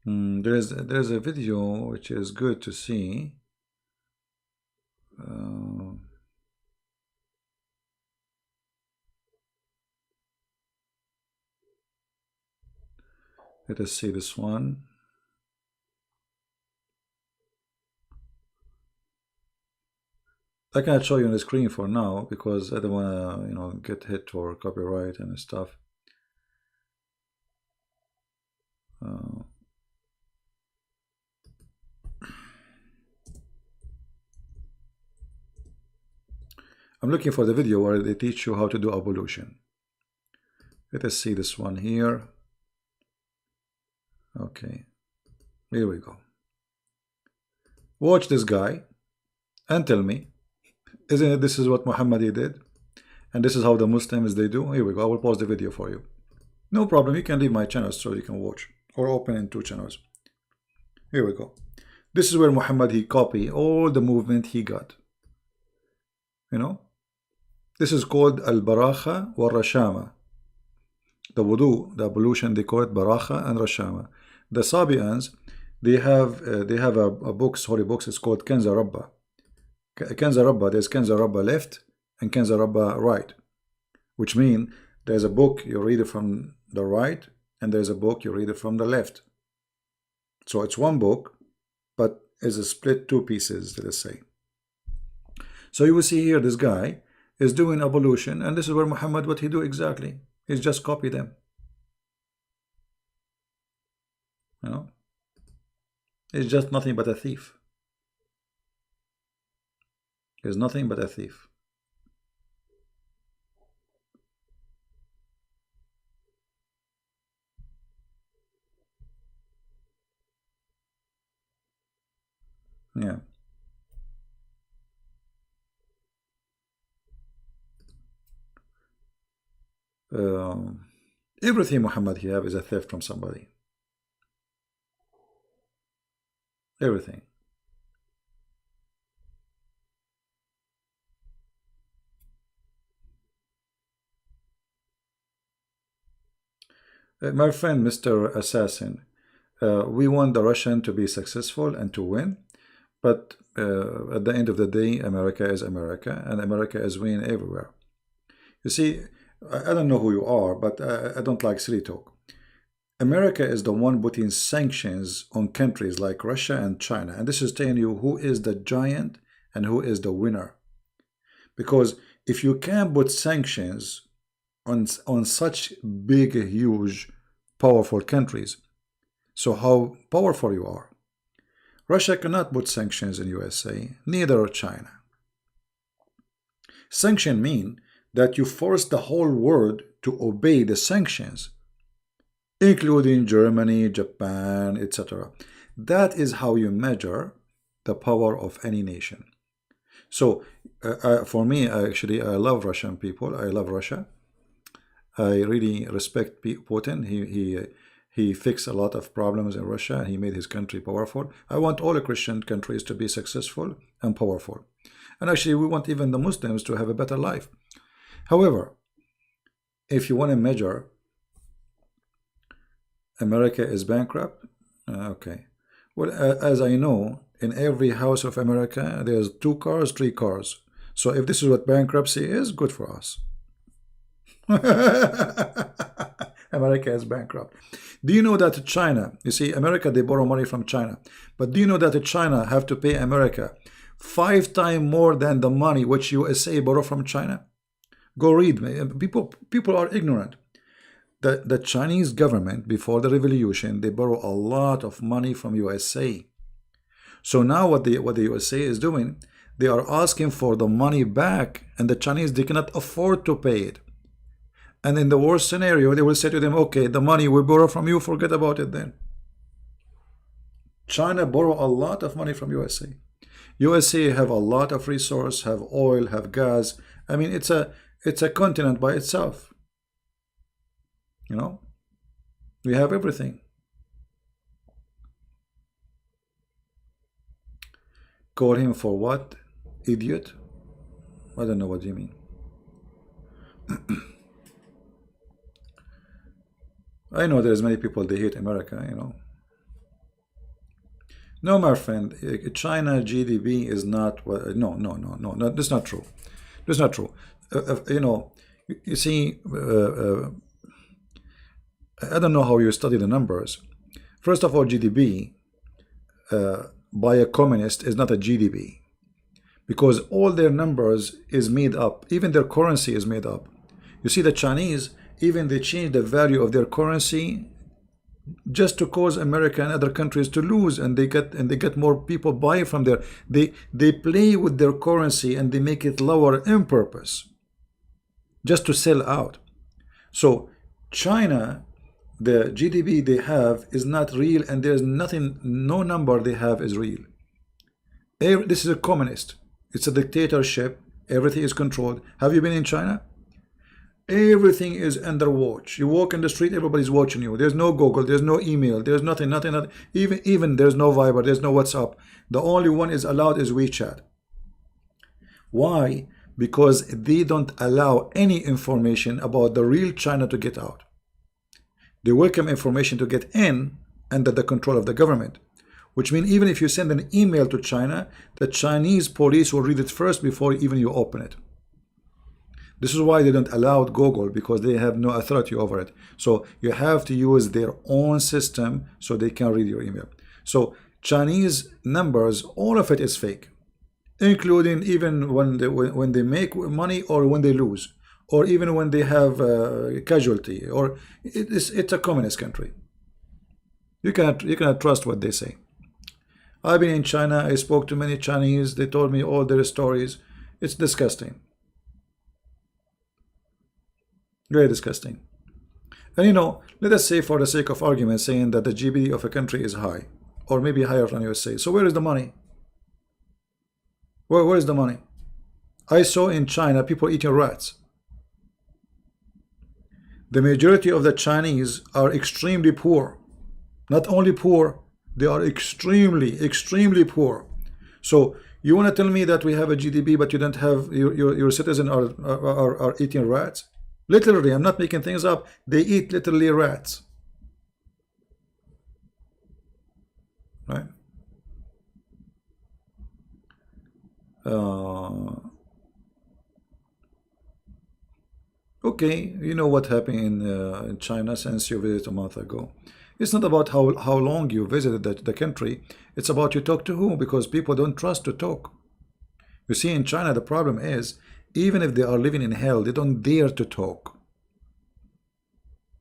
There's a video which is good to see. Let us see this one. I cannot show you on the screen for now because I don't want to, you know, get hit for copyright and stuff. I'm looking for the video where they teach you how to do ablution. Let us see this one here. Okay, here we go. Watch this guy and tell me, isn't it this is what Muhammad did? And this is how the Muslims they do? Here we go. I will pause the video for you. No problem. You can leave my channel so you can watch, or open in 2 channels. Here we go. This is where Muhammad he copied all the movement he got. You know, this is called al-barakha wa rashama. The wudu, the ablution, they call it barakha and rashama. The Sabians, they have a books, holy books. It's called Kanza Rabba. Kanza Rabba. There's Kanza Rabba left and Kanza Rabba right, which mean there's a book you read it from the right, and there's a book you read it from the left. So it's one book, but it's a split 2 pieces, let us say. So you will see here this guy is doing ablution, and this is where Muhammad, what he do exactly? He's just copy them. You know, he's just nothing but a thief. He's nothing but a thief. Yeah. Everything Muhammad he have is a theft from somebody. Everything. My friend Mr. Assassin, we want the Russian to be successful and to win, but at the end of the day, America is America, and America is winning everywhere. You see, I don't know who you are, but I don't like silly talk. America is the one putting sanctions on countries like Russia and China, and this is telling you who is the giant and who is the winner. Because if you can put sanctions on such big, huge, powerful countries, so how powerful you are. Russia cannot put sanctions in USA, neither China. Sanction mean that you force the whole world to obey the sanctions, including Germany, Japan, etc. That is how you measure the power of any nation. So for me, I love Russian people. I love Russia. I really respect Putin. He fixed a lot of problems in Russia. He made his country powerful. I want all the Christian countries to be successful and powerful. And actually, we want even the Muslims to have a better life. However, if you want to measure America is bankrupt, okay. Well, as I know, in every house of America, there's 2 cars, 3 cars. So if this is what bankruptcy is, good for us. America is bankrupt. Do you know that China, you see, America, they borrow money from China. But do you know that China have to pay America 5 times more than the money which USA borrow from China? Go read. People are ignorant. The Chinese government, before the revolution, they borrow a lot of money from USA. So now what the USA is doing, they are asking for the money back, and the Chinese, they cannot afford to pay it. And in the worst scenario, they will say to them, okay, the money we borrow from you, forget about it then. China borrow a lot of money from USA. USA have a lot of resource, have oil, have gas. I mean, it's a continent by itself. You know, we have everything. Call him for what? Idiot? I don't know what you mean. I know there's many people, they hate America, you know. No, my friend, China GDP is not what, no, that's not true. That's not true. You know, you see, I don't know how you study the numbers. First of all, GDP by a communist is not a GDP, because all their numbers is made up. Even their currency is made up. You see, the Chinese, even they change the value of their currency just to cause America and other countries to lose, and they get more people buy from there. They play with their currency and they make it lower on purpose, just to sell out. So China, the GDP they have is not real, and there's nothing, no number they have is real. This is a communist. It's a dictatorship. Everything is controlled. Have you been in China? Everything is under watch. You walk in the street, everybody's watching you. There's no Google, there's no email, there's nothing. Even there's no Viber, there's no WhatsApp. The only one is allowed is WeChat. Why? Because they don't allow any information about the real China to get out. They welcome information to get in under the control of the government, which means even if you send an email to China, the Chinese police will read it first before even you open it. This is why they don't allow Google, because they have no authority over it. So you have to use their own system so they can read your email. So Chinese numbers, all of it is fake, including even when they make money or when they lose, or even when they have casualty, or it's a communist country. You cannot trust what they say. I've been in China. I spoke to many Chinese. They told me all their stories. It's disgusting. Very disgusting. And you know, let us say for the sake of argument, saying that the GDP of a country is high, or maybe higher than USA. So where is the money? Where is the money? I saw in China people eating rats. The majority of the Chinese are extremely poor. Not only poor, they are extremely poor. So you want to tell me that we have a GDP, but you don't have your citizens are eating rats? Literally, I'm not making things up. They eat literally rats. Right? Okay, you know what happened in China since you visited a month ago. It's not about how long you visited the country. It's about you talk to whom, because people don't trust to talk. You see, in China, the problem is, even if they are living in hell, they don't dare to talk.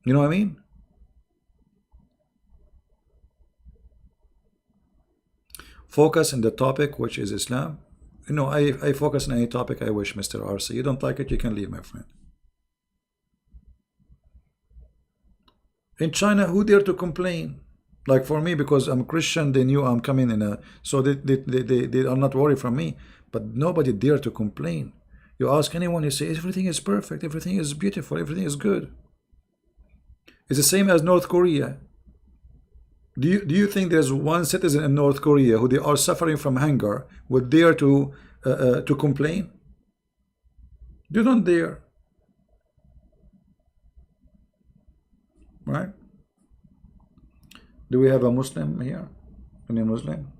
You know what I mean? Focus on the topic, which is Islam. You know, I focus on any topic I wish, Mr. RC. You don't like it, you can leave, my friend. In China, who dare to complain? Like for me, because I'm Christian, they knew I'm coming in so they are not worried from me. But nobody dare to complain. You ask anyone, you say everything is perfect, everything is beautiful, everything is good. It's the same as North Korea. Do you think there's one citizen in North Korea who they are suffering from hunger would dare to complain? They don't dare. Right? Do we have a Muslim here? Sunni Muslim.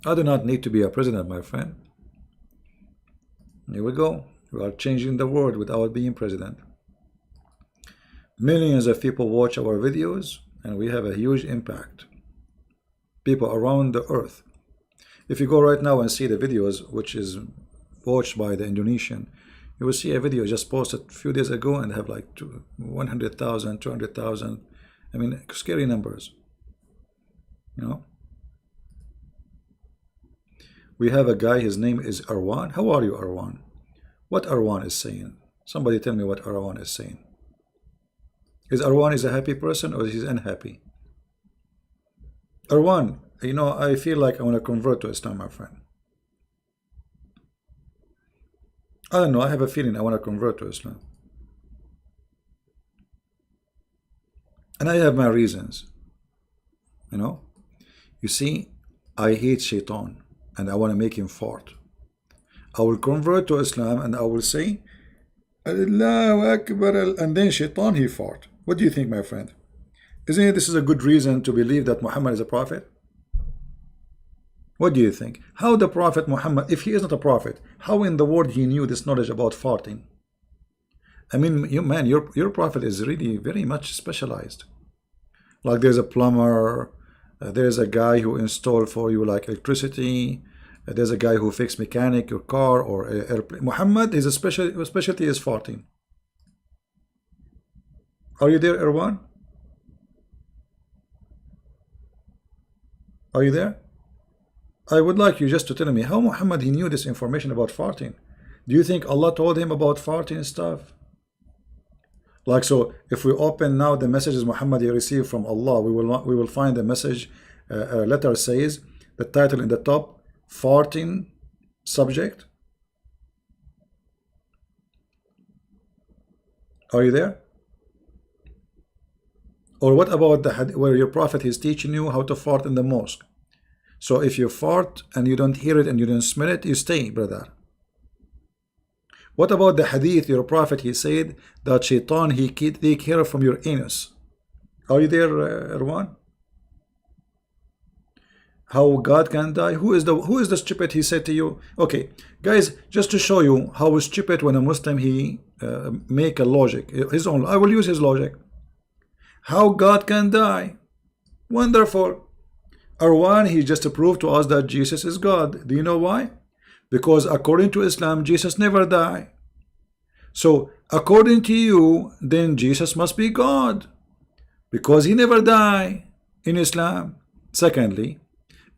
I do not need to be a president, my friend. Here we go. We are changing the world without being president. Millions of people watch our videos and we have a huge impact. People around the earth. If you go right now and see the videos, which is watched by the Indonesian, you will see a video just posted a few days ago and have like 100,000, 200,000. I mean, scary numbers. You know? We have a guy, his name is Arwan. How are you, Arwan? What Arwan is saying? Somebody tell me what Arwan is saying. Is Arwan is a happy person or is he unhappy? Arwan, you know, I feel like I want to convert to Islam, my friend. I don't know, I have a feeling I want to convert to Islam. And I have my reasons. You know? You see, I hate Shaitan and I want to make him fart. I will convert to Islam and I will say, Allahu Akbar, and then Shaitan, he fart. What do you think, my friend? Isn't it this is a good reason to believe that Muhammad is a prophet? What do you think? How the Prophet Muhammad, if he is not a prophet, how in the world he knew this knowledge about farting? I mean, your prophet is really very much specialized. Like there's a plumber, there's a guy who installed for you like electricity, there's a guy who fixed mechanic your car or airplane. Muhammad, his specialty is farting. Are you there, Erwan? Are you there? I would like you just to tell me how Muhammad he knew this information about farting. Do you think Allah told him about farting stuff? Like, so if we open now the messages Muhammad he received from Allah, we will find the message letter says the title in the top, farting subject. Are you there? Or what about the hadith where your prophet is teaching you how to fart in the mosque? So if you fart and you don't hear it and you don't smell it, you stay, brother. What about the hadith your prophet he said that Shaitan he take care from your anus? Are you there, Erwan? How God can die? Who is the stupid he said to you? Okay, guys, just to show you how stupid when a Muslim he make a logic his own. I will use his logic. How God can die? Wonderful. Arwan, he just proved to us that Jesus is God. Do you know why? Because according to Islam, Jesus never died. So according to you, then Jesus must be God, because he never died in Islam. Secondly,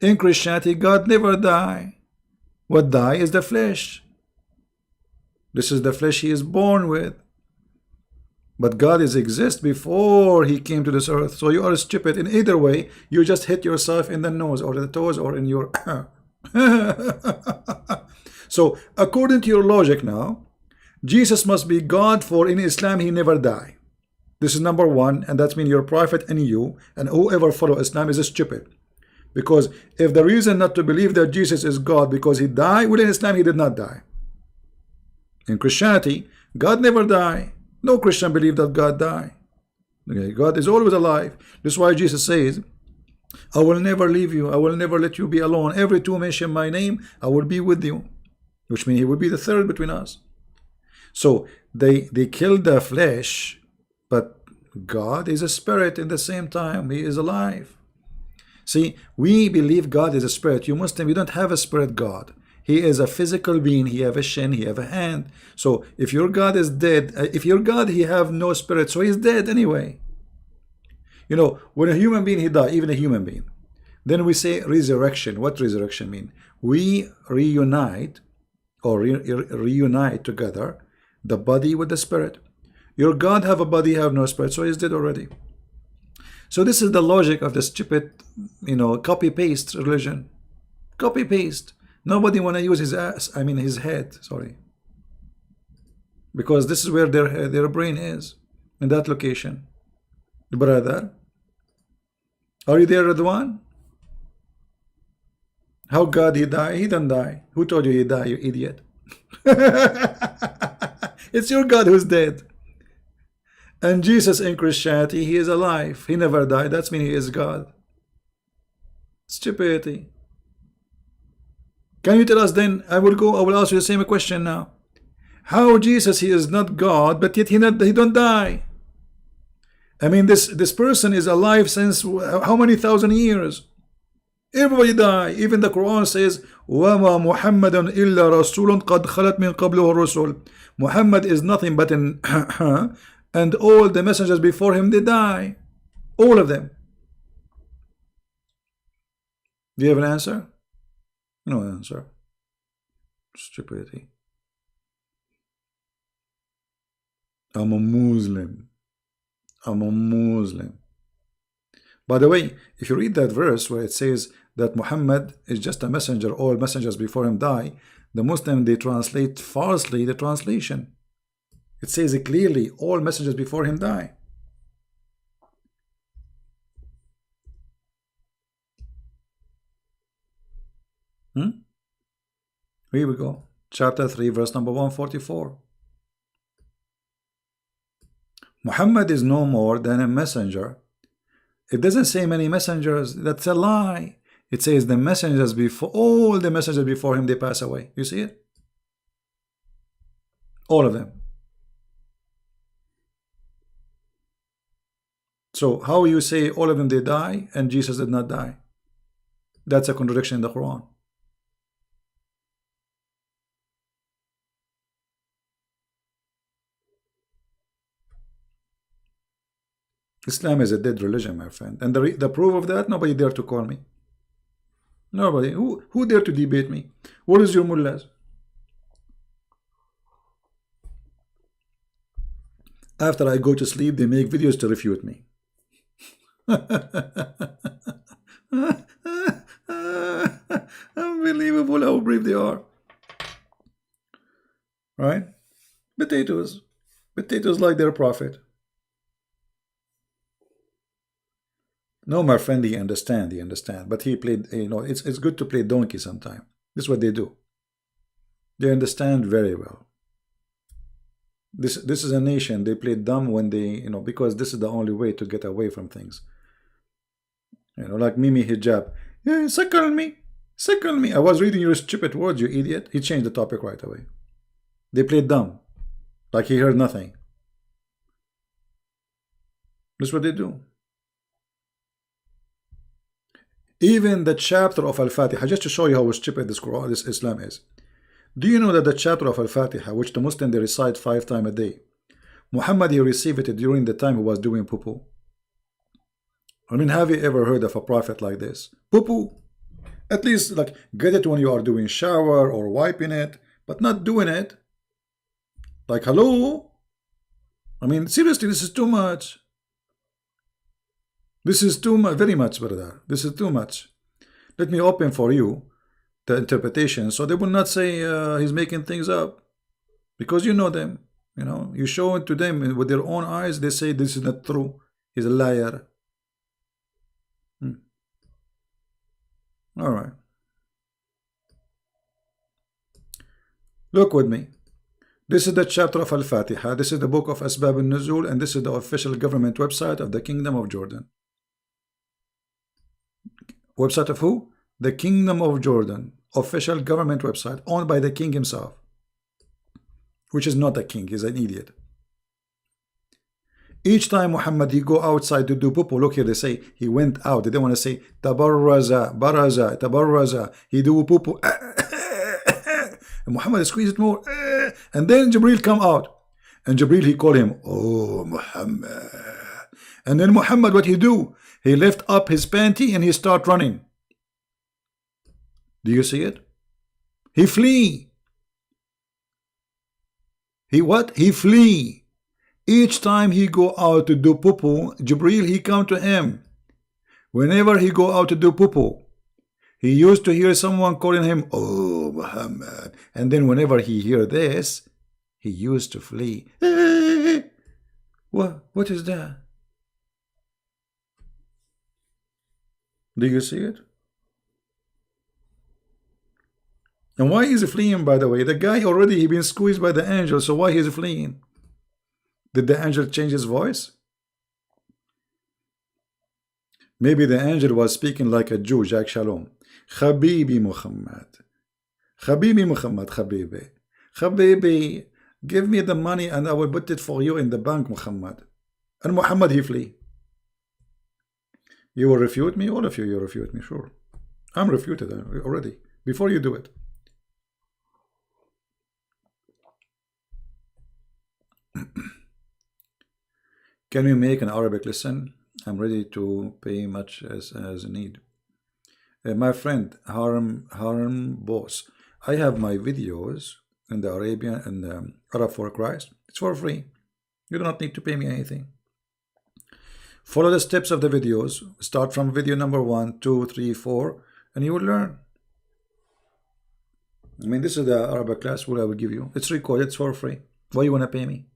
in Christianity, God never died. What die is the flesh. This is the flesh he is born with. But God is exist before he came to this earth. So you are stupid. In either way, you just hit yourself in the nose or the toes or in your so according to your logic now, Jesus must be God, for in Islam he never died. This is number one, and that means your prophet and you and whoever follow Islam is stupid. Because if the reason not to believe that Jesus is God because he died, well, in Islam he did not die. In Christianity, God never died. No Christian believe that God died. Okay, God is always alive. This is why Jesus says, I will never leave you. I will never let you be alone. Every two mention my name, I will be with you. Which means he will be the third between us. So they killed the flesh, but God is a spirit in the same time. He is alive. See, we believe God is a spirit. You Muslim, you don't have a spirit God. He is a physical being. He have a shin, he have a hand. So if your God is dead, if your God he have no spirit, so he's dead anyway. You know, when a human being he die, even a human being, then we say resurrection. What resurrection mean? We reunite or reunite together the body with the spirit. Your God have a body, have no spirit, so he's dead already. So this is the logic of the stupid, you know, copy-paste religion. Copy-paste. Nobody want to use his ass, I mean his head, sorry. Because this is where their brain is, in that location. Brother, are you there, Radwan? How God he die? He didn't die. Who told you he died, you idiot? It's your God who's dead. And Jesus in Christianity, he is alive. He never died. That's mean he is God. Stupidity. Can you tell us then? I will ask you the same question now. How Jesus, he is not God, but yet he don't die. I mean, this person is alive since how many thousand years? Everybody die. Even the Quran says, وَمَا مُحَمَّدٌ إِلَّا رَسُولٌ قَدْ خَلَتْ مِنْ قَبْلِهِ الرُّسُلُ. Muhammad is nothing but an and all the messengers before him, they die. All of them. Do you have an answer? No answer. Stupidity. I'm a Muslim. I'm a Muslim. By the way, if you read that verse where it says that Muhammad is just a messenger, all messengers before him die, the Muslim, they translate falsely the translation. It says it clearly, all messengers before him die. Here we go. Chapter 3, verse number 144. Muhammad is no more than a messenger. It doesn't say many messengers. That's a lie. It says the messengers before, all the messengers before him, they pass away. You see it? All of them. So how you say all of them they die and Jesus did not die? That's a contradiction in the Quran. Islam is a dead religion, my friend. And the proof of that, nobody dare to call me. Nobody. Who dare to debate me? What is your mullahs? After I go to sleep, they make videos to refute me. Unbelievable how brave they are. Right? Potatoes. Potatoes like their prophet. No, my friend, he understand. But he played, it's good to play donkey sometime. This is what they do. They understand very well. This is a nation, they play dumb when they, because this is the only way to get away from things. Like Mimi Hijab. Yeah, suckle me. Suckle me. I was reading your stupid words, you idiot. He changed the topic right away. They played dumb. Like he heard nothing. That's what they do. Even the chapter of Al-Fatiha, just to show you how stupid this Quran, this Islam is. Do you know that the chapter of Al-Fatiha, which the Muslim they recite 5 times a day, Muhammad he received it during the time he was doing poo-poo? I mean, have you ever heard of a prophet like this? Poo-poo. At least like get it when you are doing shower or wiping it, but not doing it. Like, hello? I mean, seriously, this is too much. This is too much, very much, brother. This is too much. Let me open for you the interpretation so they will not say he's making things up. Because you know them. You show it to them with their own eyes, they say this is not true. He's a liar. All right. Look with me. This is the chapter of Al-Fatiha. This is the book of Asbab al-Nuzul, and this is the official government website of the Kingdom of Jordan. Website of who? The Kingdom of Jordan. Official government website owned by the king himself. Which is not a king, he's an idiot. Each time Muhammad he go outside to do poo-poo, look here, they say he went out. They don't want to say tabarraza, baraza, tabarraza. He do poo-poo. And Muhammad squeeze it more. And then Jibril come out. And Jibril he call him, oh Muhammad. And then Muhammad what he do? He lift up his panty and he start running. Do you see it? He flee. He what? He flee. Each time he go out to do poo-poo, Jibril he come to him. Whenever he go out to do poo-poo, he used to hear someone calling him, oh Muhammad. And then whenever he hear this, he used to flee. What is that? Do you see it? And why is he fleeing, by the way? The guy already he been squeezed by the angel, so why is he fleeing? Did the angel change his voice? Maybe the angel was speaking like a Jew, Jack Shalom. Habibi Muhammad. Habibi Muhammad, Habibi. Habibi, give me the money and I will put it for you in the bank, Muhammad. And Muhammad, he flee. You will refute me? All of you refute me, sure. I'm refuted already, before you do it. Can we make an Arabic lesson? I'm ready to pay much as need. My friend Harm Boss, I have my videos in the Arabian and Arab for Christ. It's for free. You do not need to pay me anything. Follow the steps of the videos. Start from video number 1, 2, 3, 4, and you will learn. I mean, this is the Arabic class what I will give you. It's recorded. It's for free. Why you want to pay me?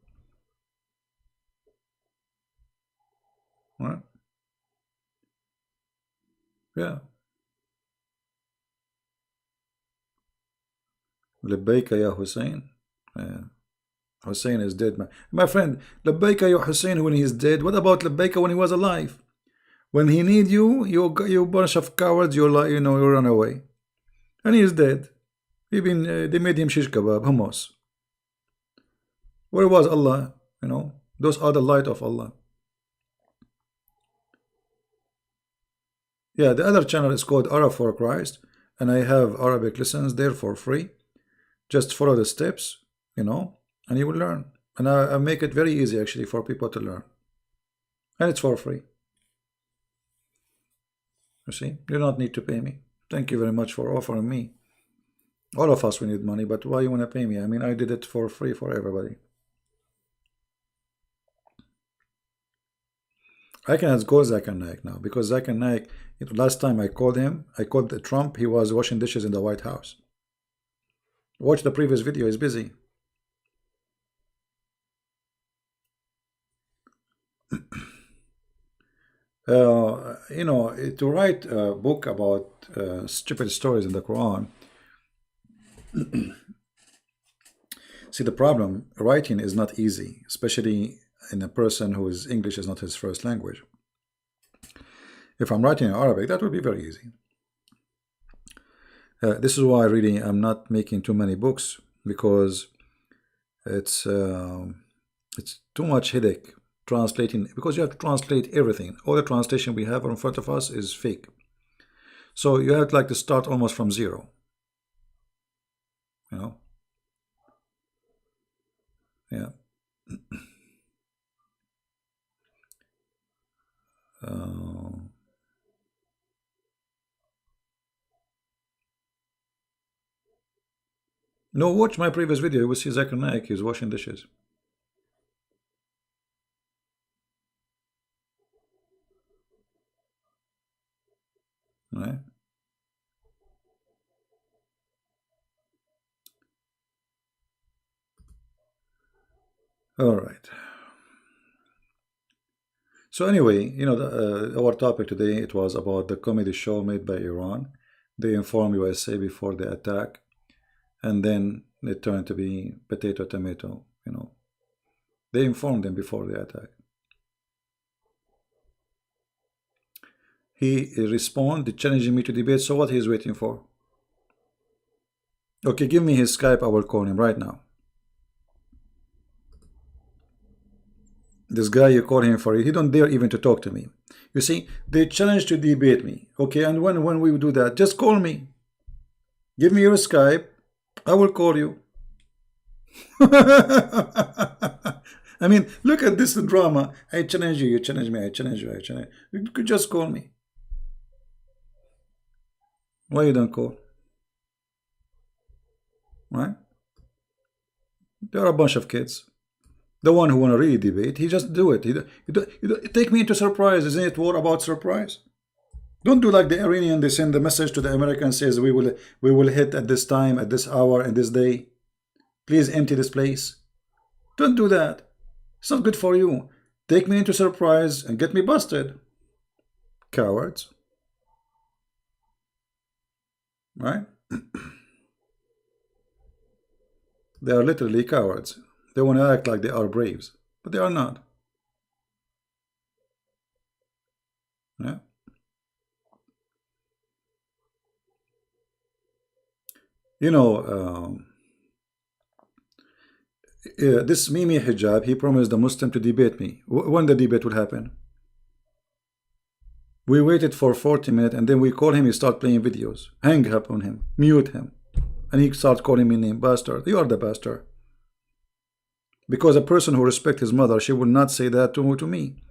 What? Yeah. Labbaika ya Hussein. Hussein is dead, my friend. Labbaika ya Hussein when he is dead. What about Labbaika when he was alive? When he need you, you bunch of cowards, you run away. And he is dead. They made him shish kebab, hummus. Where was Allah? Those are the light of Allah. Yeah, the other channel is called Arab for Christ, and I have Arabic lessons there for free. Just follow the steps, and you will learn. And I make it very easy actually for people to learn. And it's for free. You see, you do not need to pay me. Thank you very much for offering me. All of us, we need money, but why you want to pay me? I mean, I did it for free for everybody. I can ask go Zakir Naik now, because Zakir Naik, last time I called him, I called Trump, he was washing dishes in the White House. Watch the previous video, he's busy. To write a book about stupid stories in the Quran, see, the problem, writing is not easy, especially in a person whose English is not his first language. If I'm writing in Arabic, that would be very easy. This is why really I'm not making too many books, because it's too much headache translating, because you have to translate everything. All the translation we have in front of us is fake. So you have to start almost from zero. Yeah. No, watch my previous video. You will see Zakir Naik is washing dishes. Right? All right. So anyway, our topic today, it was about the comedy show made by Iran. They informed USA before the attack, and then it turned to be potato, tomato, They informed them before the attack. He responded, challenging me to debate, so what he's waiting for? Okay, give me his Skype, I will call him right now. This guy, you call him for it, he don't dare even to talk to me. You see, they challenge to debate me. Okay, and when we do that, just call me. Give me your Skype, I will call you. I mean, look at this drama. I challenge you, you challenge me, I challenge you, I challenge you. You could just call me. Why you don't call? Right? There are a bunch of kids. The one who want to really debate, he just do it. Take me into surprise. Isn't it war about surprise? Don't do like the Iranian. They send the message to the Americans, says we will hit at this time, at this hour, and this day. Please empty this place. Don't do that. It's not good for you. Take me into surprise and get me busted. Cowards. Right? They are literally cowards. They want to act like they are braves. but they are not. Yeah. You know, this Mimi Hijab, he promised the Muslim to debate me. When the debate will happen? We waited for 40 minutes and then we call him, he start playing videos. Hang up on him, mute him. And he starts calling me name, bastard. You are the bastard. Because a person who respects his mother, she will not say that to me.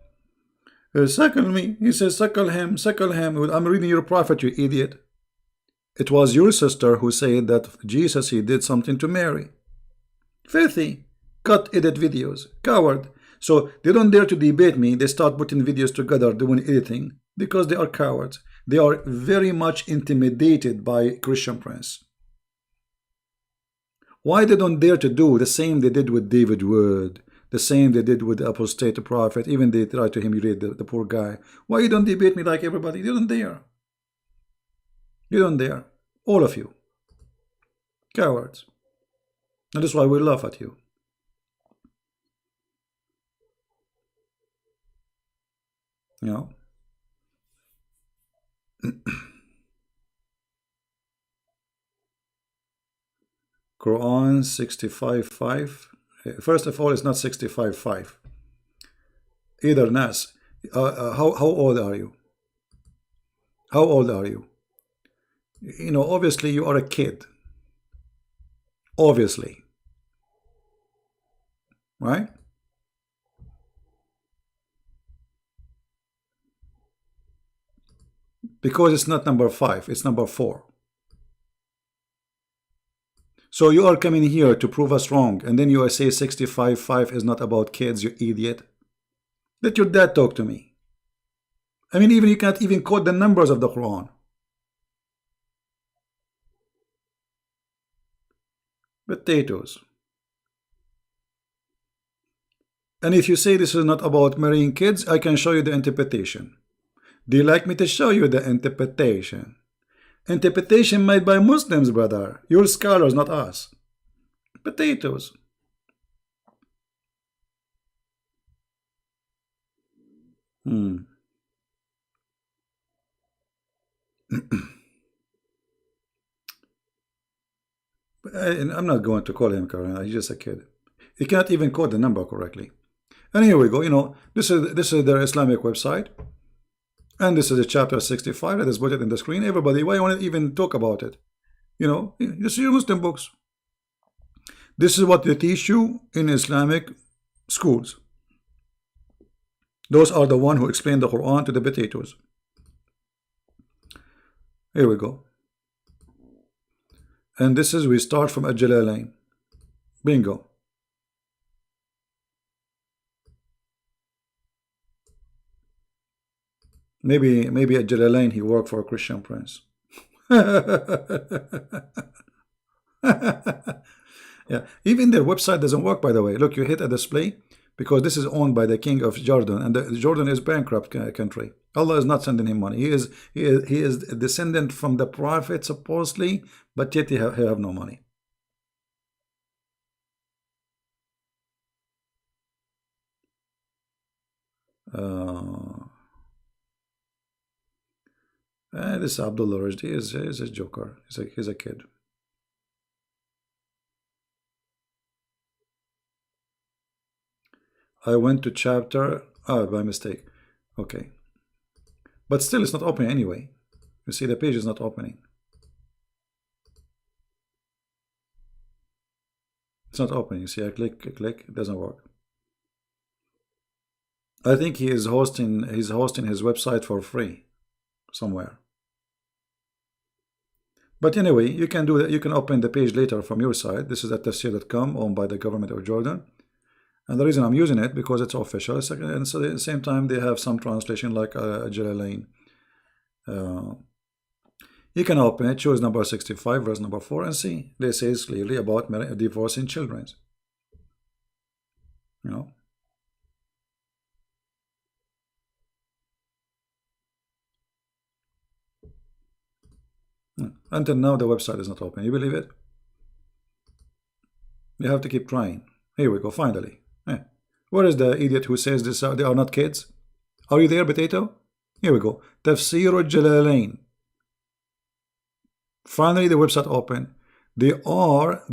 Suckle me. He says, suckle him, suckle him. I'm reading your prophet, you idiot. It was your sister who said that Jesus, he did something to Mary. Filthy. Cut, edit videos. Coward. So they don't dare to debate me. They start putting videos together, doing editing, because they are cowards. They are very much intimidated by Christian Prince. Why they don't dare to do the same they did with David Wood, the same they did with the apostate prophet, even they try to humiliate the poor guy. Why you don't debate me like everybody? You don't dare. You don't dare. All of you. Cowards. And that's why we laugh at you. You know? Quran 65:5. First of all, it's not 65:5. Either Nas. How old are you? How old are you? You know, obviously you are a kid. Obviously. Right? Because it's not number 5, it's number 4. So you are coming here to prove us wrong, and then you say 65:5 is not about kids, you idiot. Let your dad talk to me. I mean, even you can't even quote the numbers of the Quran. Potatoes. And if you say this is not about marrying kids, I can show you the interpretation. Do you like me to show you the interpretation? Interpretation made by Muslims, brother. You're scholars, not us. Potatoes. I'm not going to call him Karen. He's just a kid. He can't even quote the number correctly. And here we go. You know, this is their Islamic website, and this is a chapter 65 that is put it in the screen. Everybody, why you want to even talk about it? You know, you see your Muslim books. This is what they teach you in Islamic schools. Those are the one who explain the Quran to the potatoes. Here we go. And this is, we start from Al-Jalalain. Bingo. Maybe Al-Jalalain, he worked for a Christian Prince. Yeah, even their website doesn't work, by the way. Look, you hit a display because this is owned by the king of Jordan, and Jordan is bankrupt country. Allah is not sending him money. He is a descendant from the prophet supposedly, but yet he have no money. This Abdullah Rajdi is a joker. He's a kid. I went to chapter by mistake. Okay, but still it's not opening anyway. You see the page is not opening. It's not opening. You see, I click, it doesn't work. I think he's hosting his website for free somewhere. But anyway, you can do that. You can open the page later from your side. This is at tafsir.com, owned by the government of Jordan. And the reason I'm using it because it's official, and so at the same time they have some translation like Jalalain. You can open it, choose number 65, verse number 4, and see. They say it's clearly about divorcing children. You know. Until now, the website is not open. You believe it? You have to keep trying. Here we go. Finally. Where is the idiot who says this? They are not kids? Are you there, Potato? Here we go. Tafsir al-Jalalain. Finally, the website open. They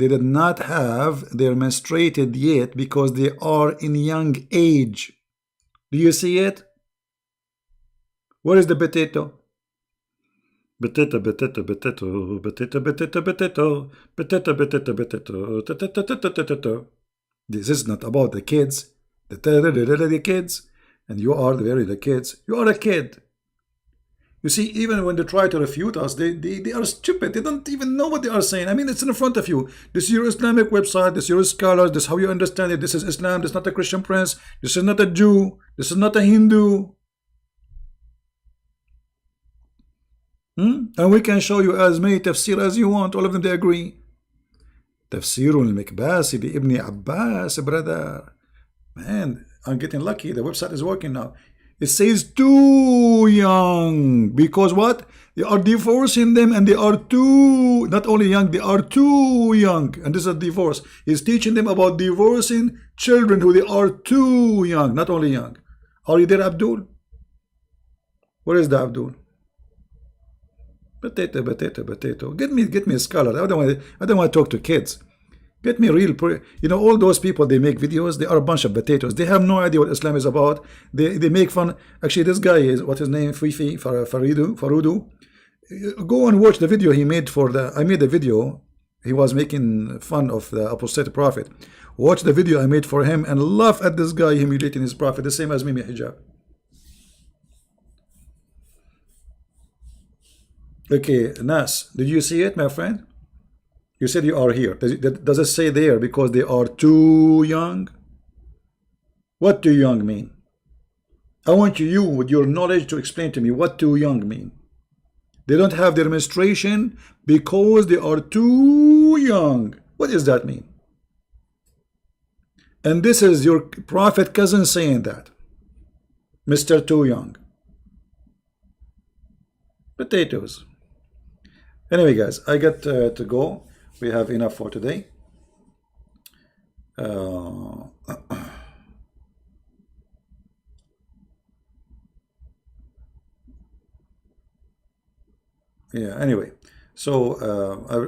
did not have their menstruated yet because they are in young age. Do you see it? Where is the potato? Potato, potato, potato, potato, potato, potato, potato, potato, potato. This is not about the kids. The kids. And you are the kids. You are a kid. You see, even when they try to refute us, they are stupid. They don't even know what they are saying. I mean, it's in front of you. This is your Islamic website. This is your scholars. This is how you understand it. This is Islam. This is not a Christian prince. This is not a Jew. This is not a Hindu. And we can show you as many tafsir as you want. All of them, they agree. Tafsir al-Mikbasi bi Ibn Abbas, brother. Man, I'm getting lucky. The website is working now. It says too young. Because what? They are divorcing them and they are too, not only young, they are too young. And this is a divorce. He's teaching them about divorcing children who they are too young, not only young. Are you there, Abdul? Where is the Abdul? Potato, potato, potato. Get me a scholar. I don't want to talk to kids. Get me real. You know, all those people, they make videos. They are a bunch of potatoes. They have no idea what Islam is about. They make fun. Actually, this guy is, what's his name? Fifi Farudu. Go and watch the video he made for the. I made a video. He was making fun of the apostate prophet. Watch the video I made for him and laugh at this guy humiliating his prophet, the same as Mimi Hijab. Okay, Nas, did you see it, my friend? You said you are here. Does it say there because they are too young? What too young mean? I want you, with your knowledge, to explain to me what too young mean. They don't have their menstruation because they are too young. What does that mean? And this is your prophet cousin saying that. Mr. Too Young. Potatoes. Anyway, guys, I got to go. We have enough for today. Yeah, anyway, so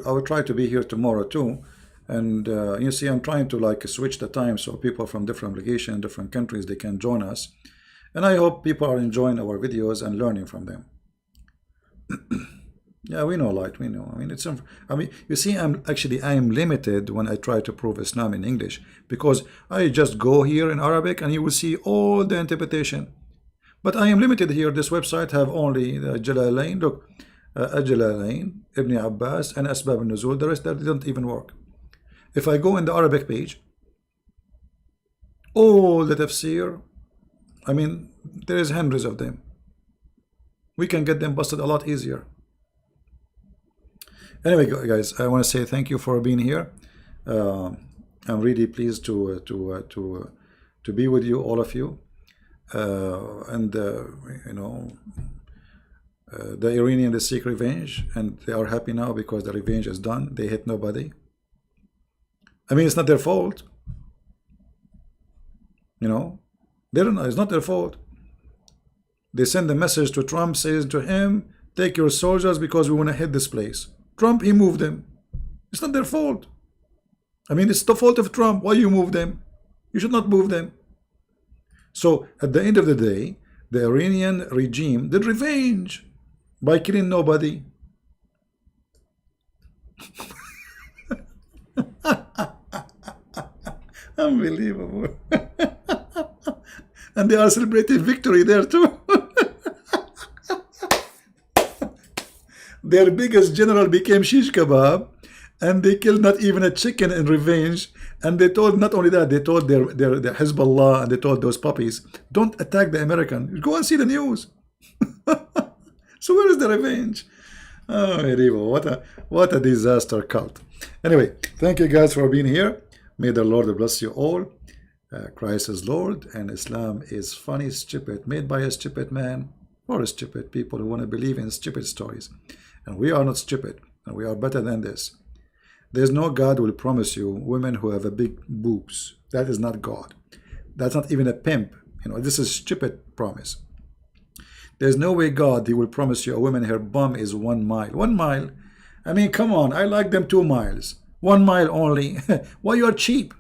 I will try to be here tomorrow too. And you see, I'm trying to like switch the time so people from different locations, different countries, they can join us. And I hope people are enjoying our videos and learning from them. Yeah, we know, light, we know. I mean, you see, I am limited when I try to prove Islam in English, because I just go here in Arabic and you will see all the interpretation. But I am limited here. This website have only the Jalalain. Look, Jalalain, Ibn Abbas, and Asbab al-Nuzul. The rest, that didn't even work. If I go in the Arabic page, all the tafsir, I mean, there is hundreds of them. We can get them busted a lot easier. Anyway, guys, I want to say thank you for being here. I'm really pleased to be with you, all of you. You know, the Iranian, they seek revenge, and they are happy now because the revenge is done. They hit nobody. I mean, it's not their fault. You know, it's not their fault. They send a message to Trump, says to him, take your soldiers because we want to hit this place. Trump, he moved them. It's not their fault. I mean, it's the fault of Trump. Why you move them? You should not move them. So at the end of the day, the Iranian regime did revenge by killing nobody. Unbelievable. And they are celebrating victory there too. Their biggest general became shish kebab, and they killed not even a chicken in revenge. And they told, not only that, they told their Hezbollah, and they told those puppies, don't attack the American. Go and see the news. So where is the revenge? Oh, medieval. What a disaster cult. Anyway, thank you guys for being here. May the Lord bless you all. Christ is Lord, and Islam is funny, stupid, made by a stupid man or stupid people who want to believe in stupid stories. And we are not stupid, and we are better than this. There's no God who will promise you women who have a big boobs. That is not God. That's not even a pimp. You know, this is stupid promise. There's no way God, he will promise you a woman her bum is 1 mile. 1 mile? I mean, come on. I like them 2 miles. 1 mile only. Why you are cheap?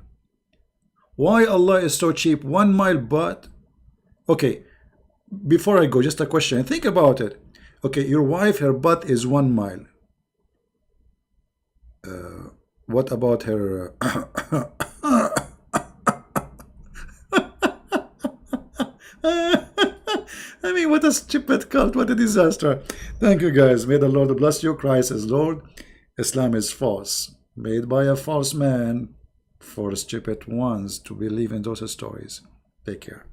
Why Allah is so cheap? 1 mile butt? Okay, before I go, just a question. Think about it. Okay, your wife, her butt is 1 mile. What about her? I mean, what a stupid cult. What a disaster. Thank you, guys. May the Lord bless you. Christ is Lord. Islam is false. Made by a false man for stupid ones to believe in those stories. Take care.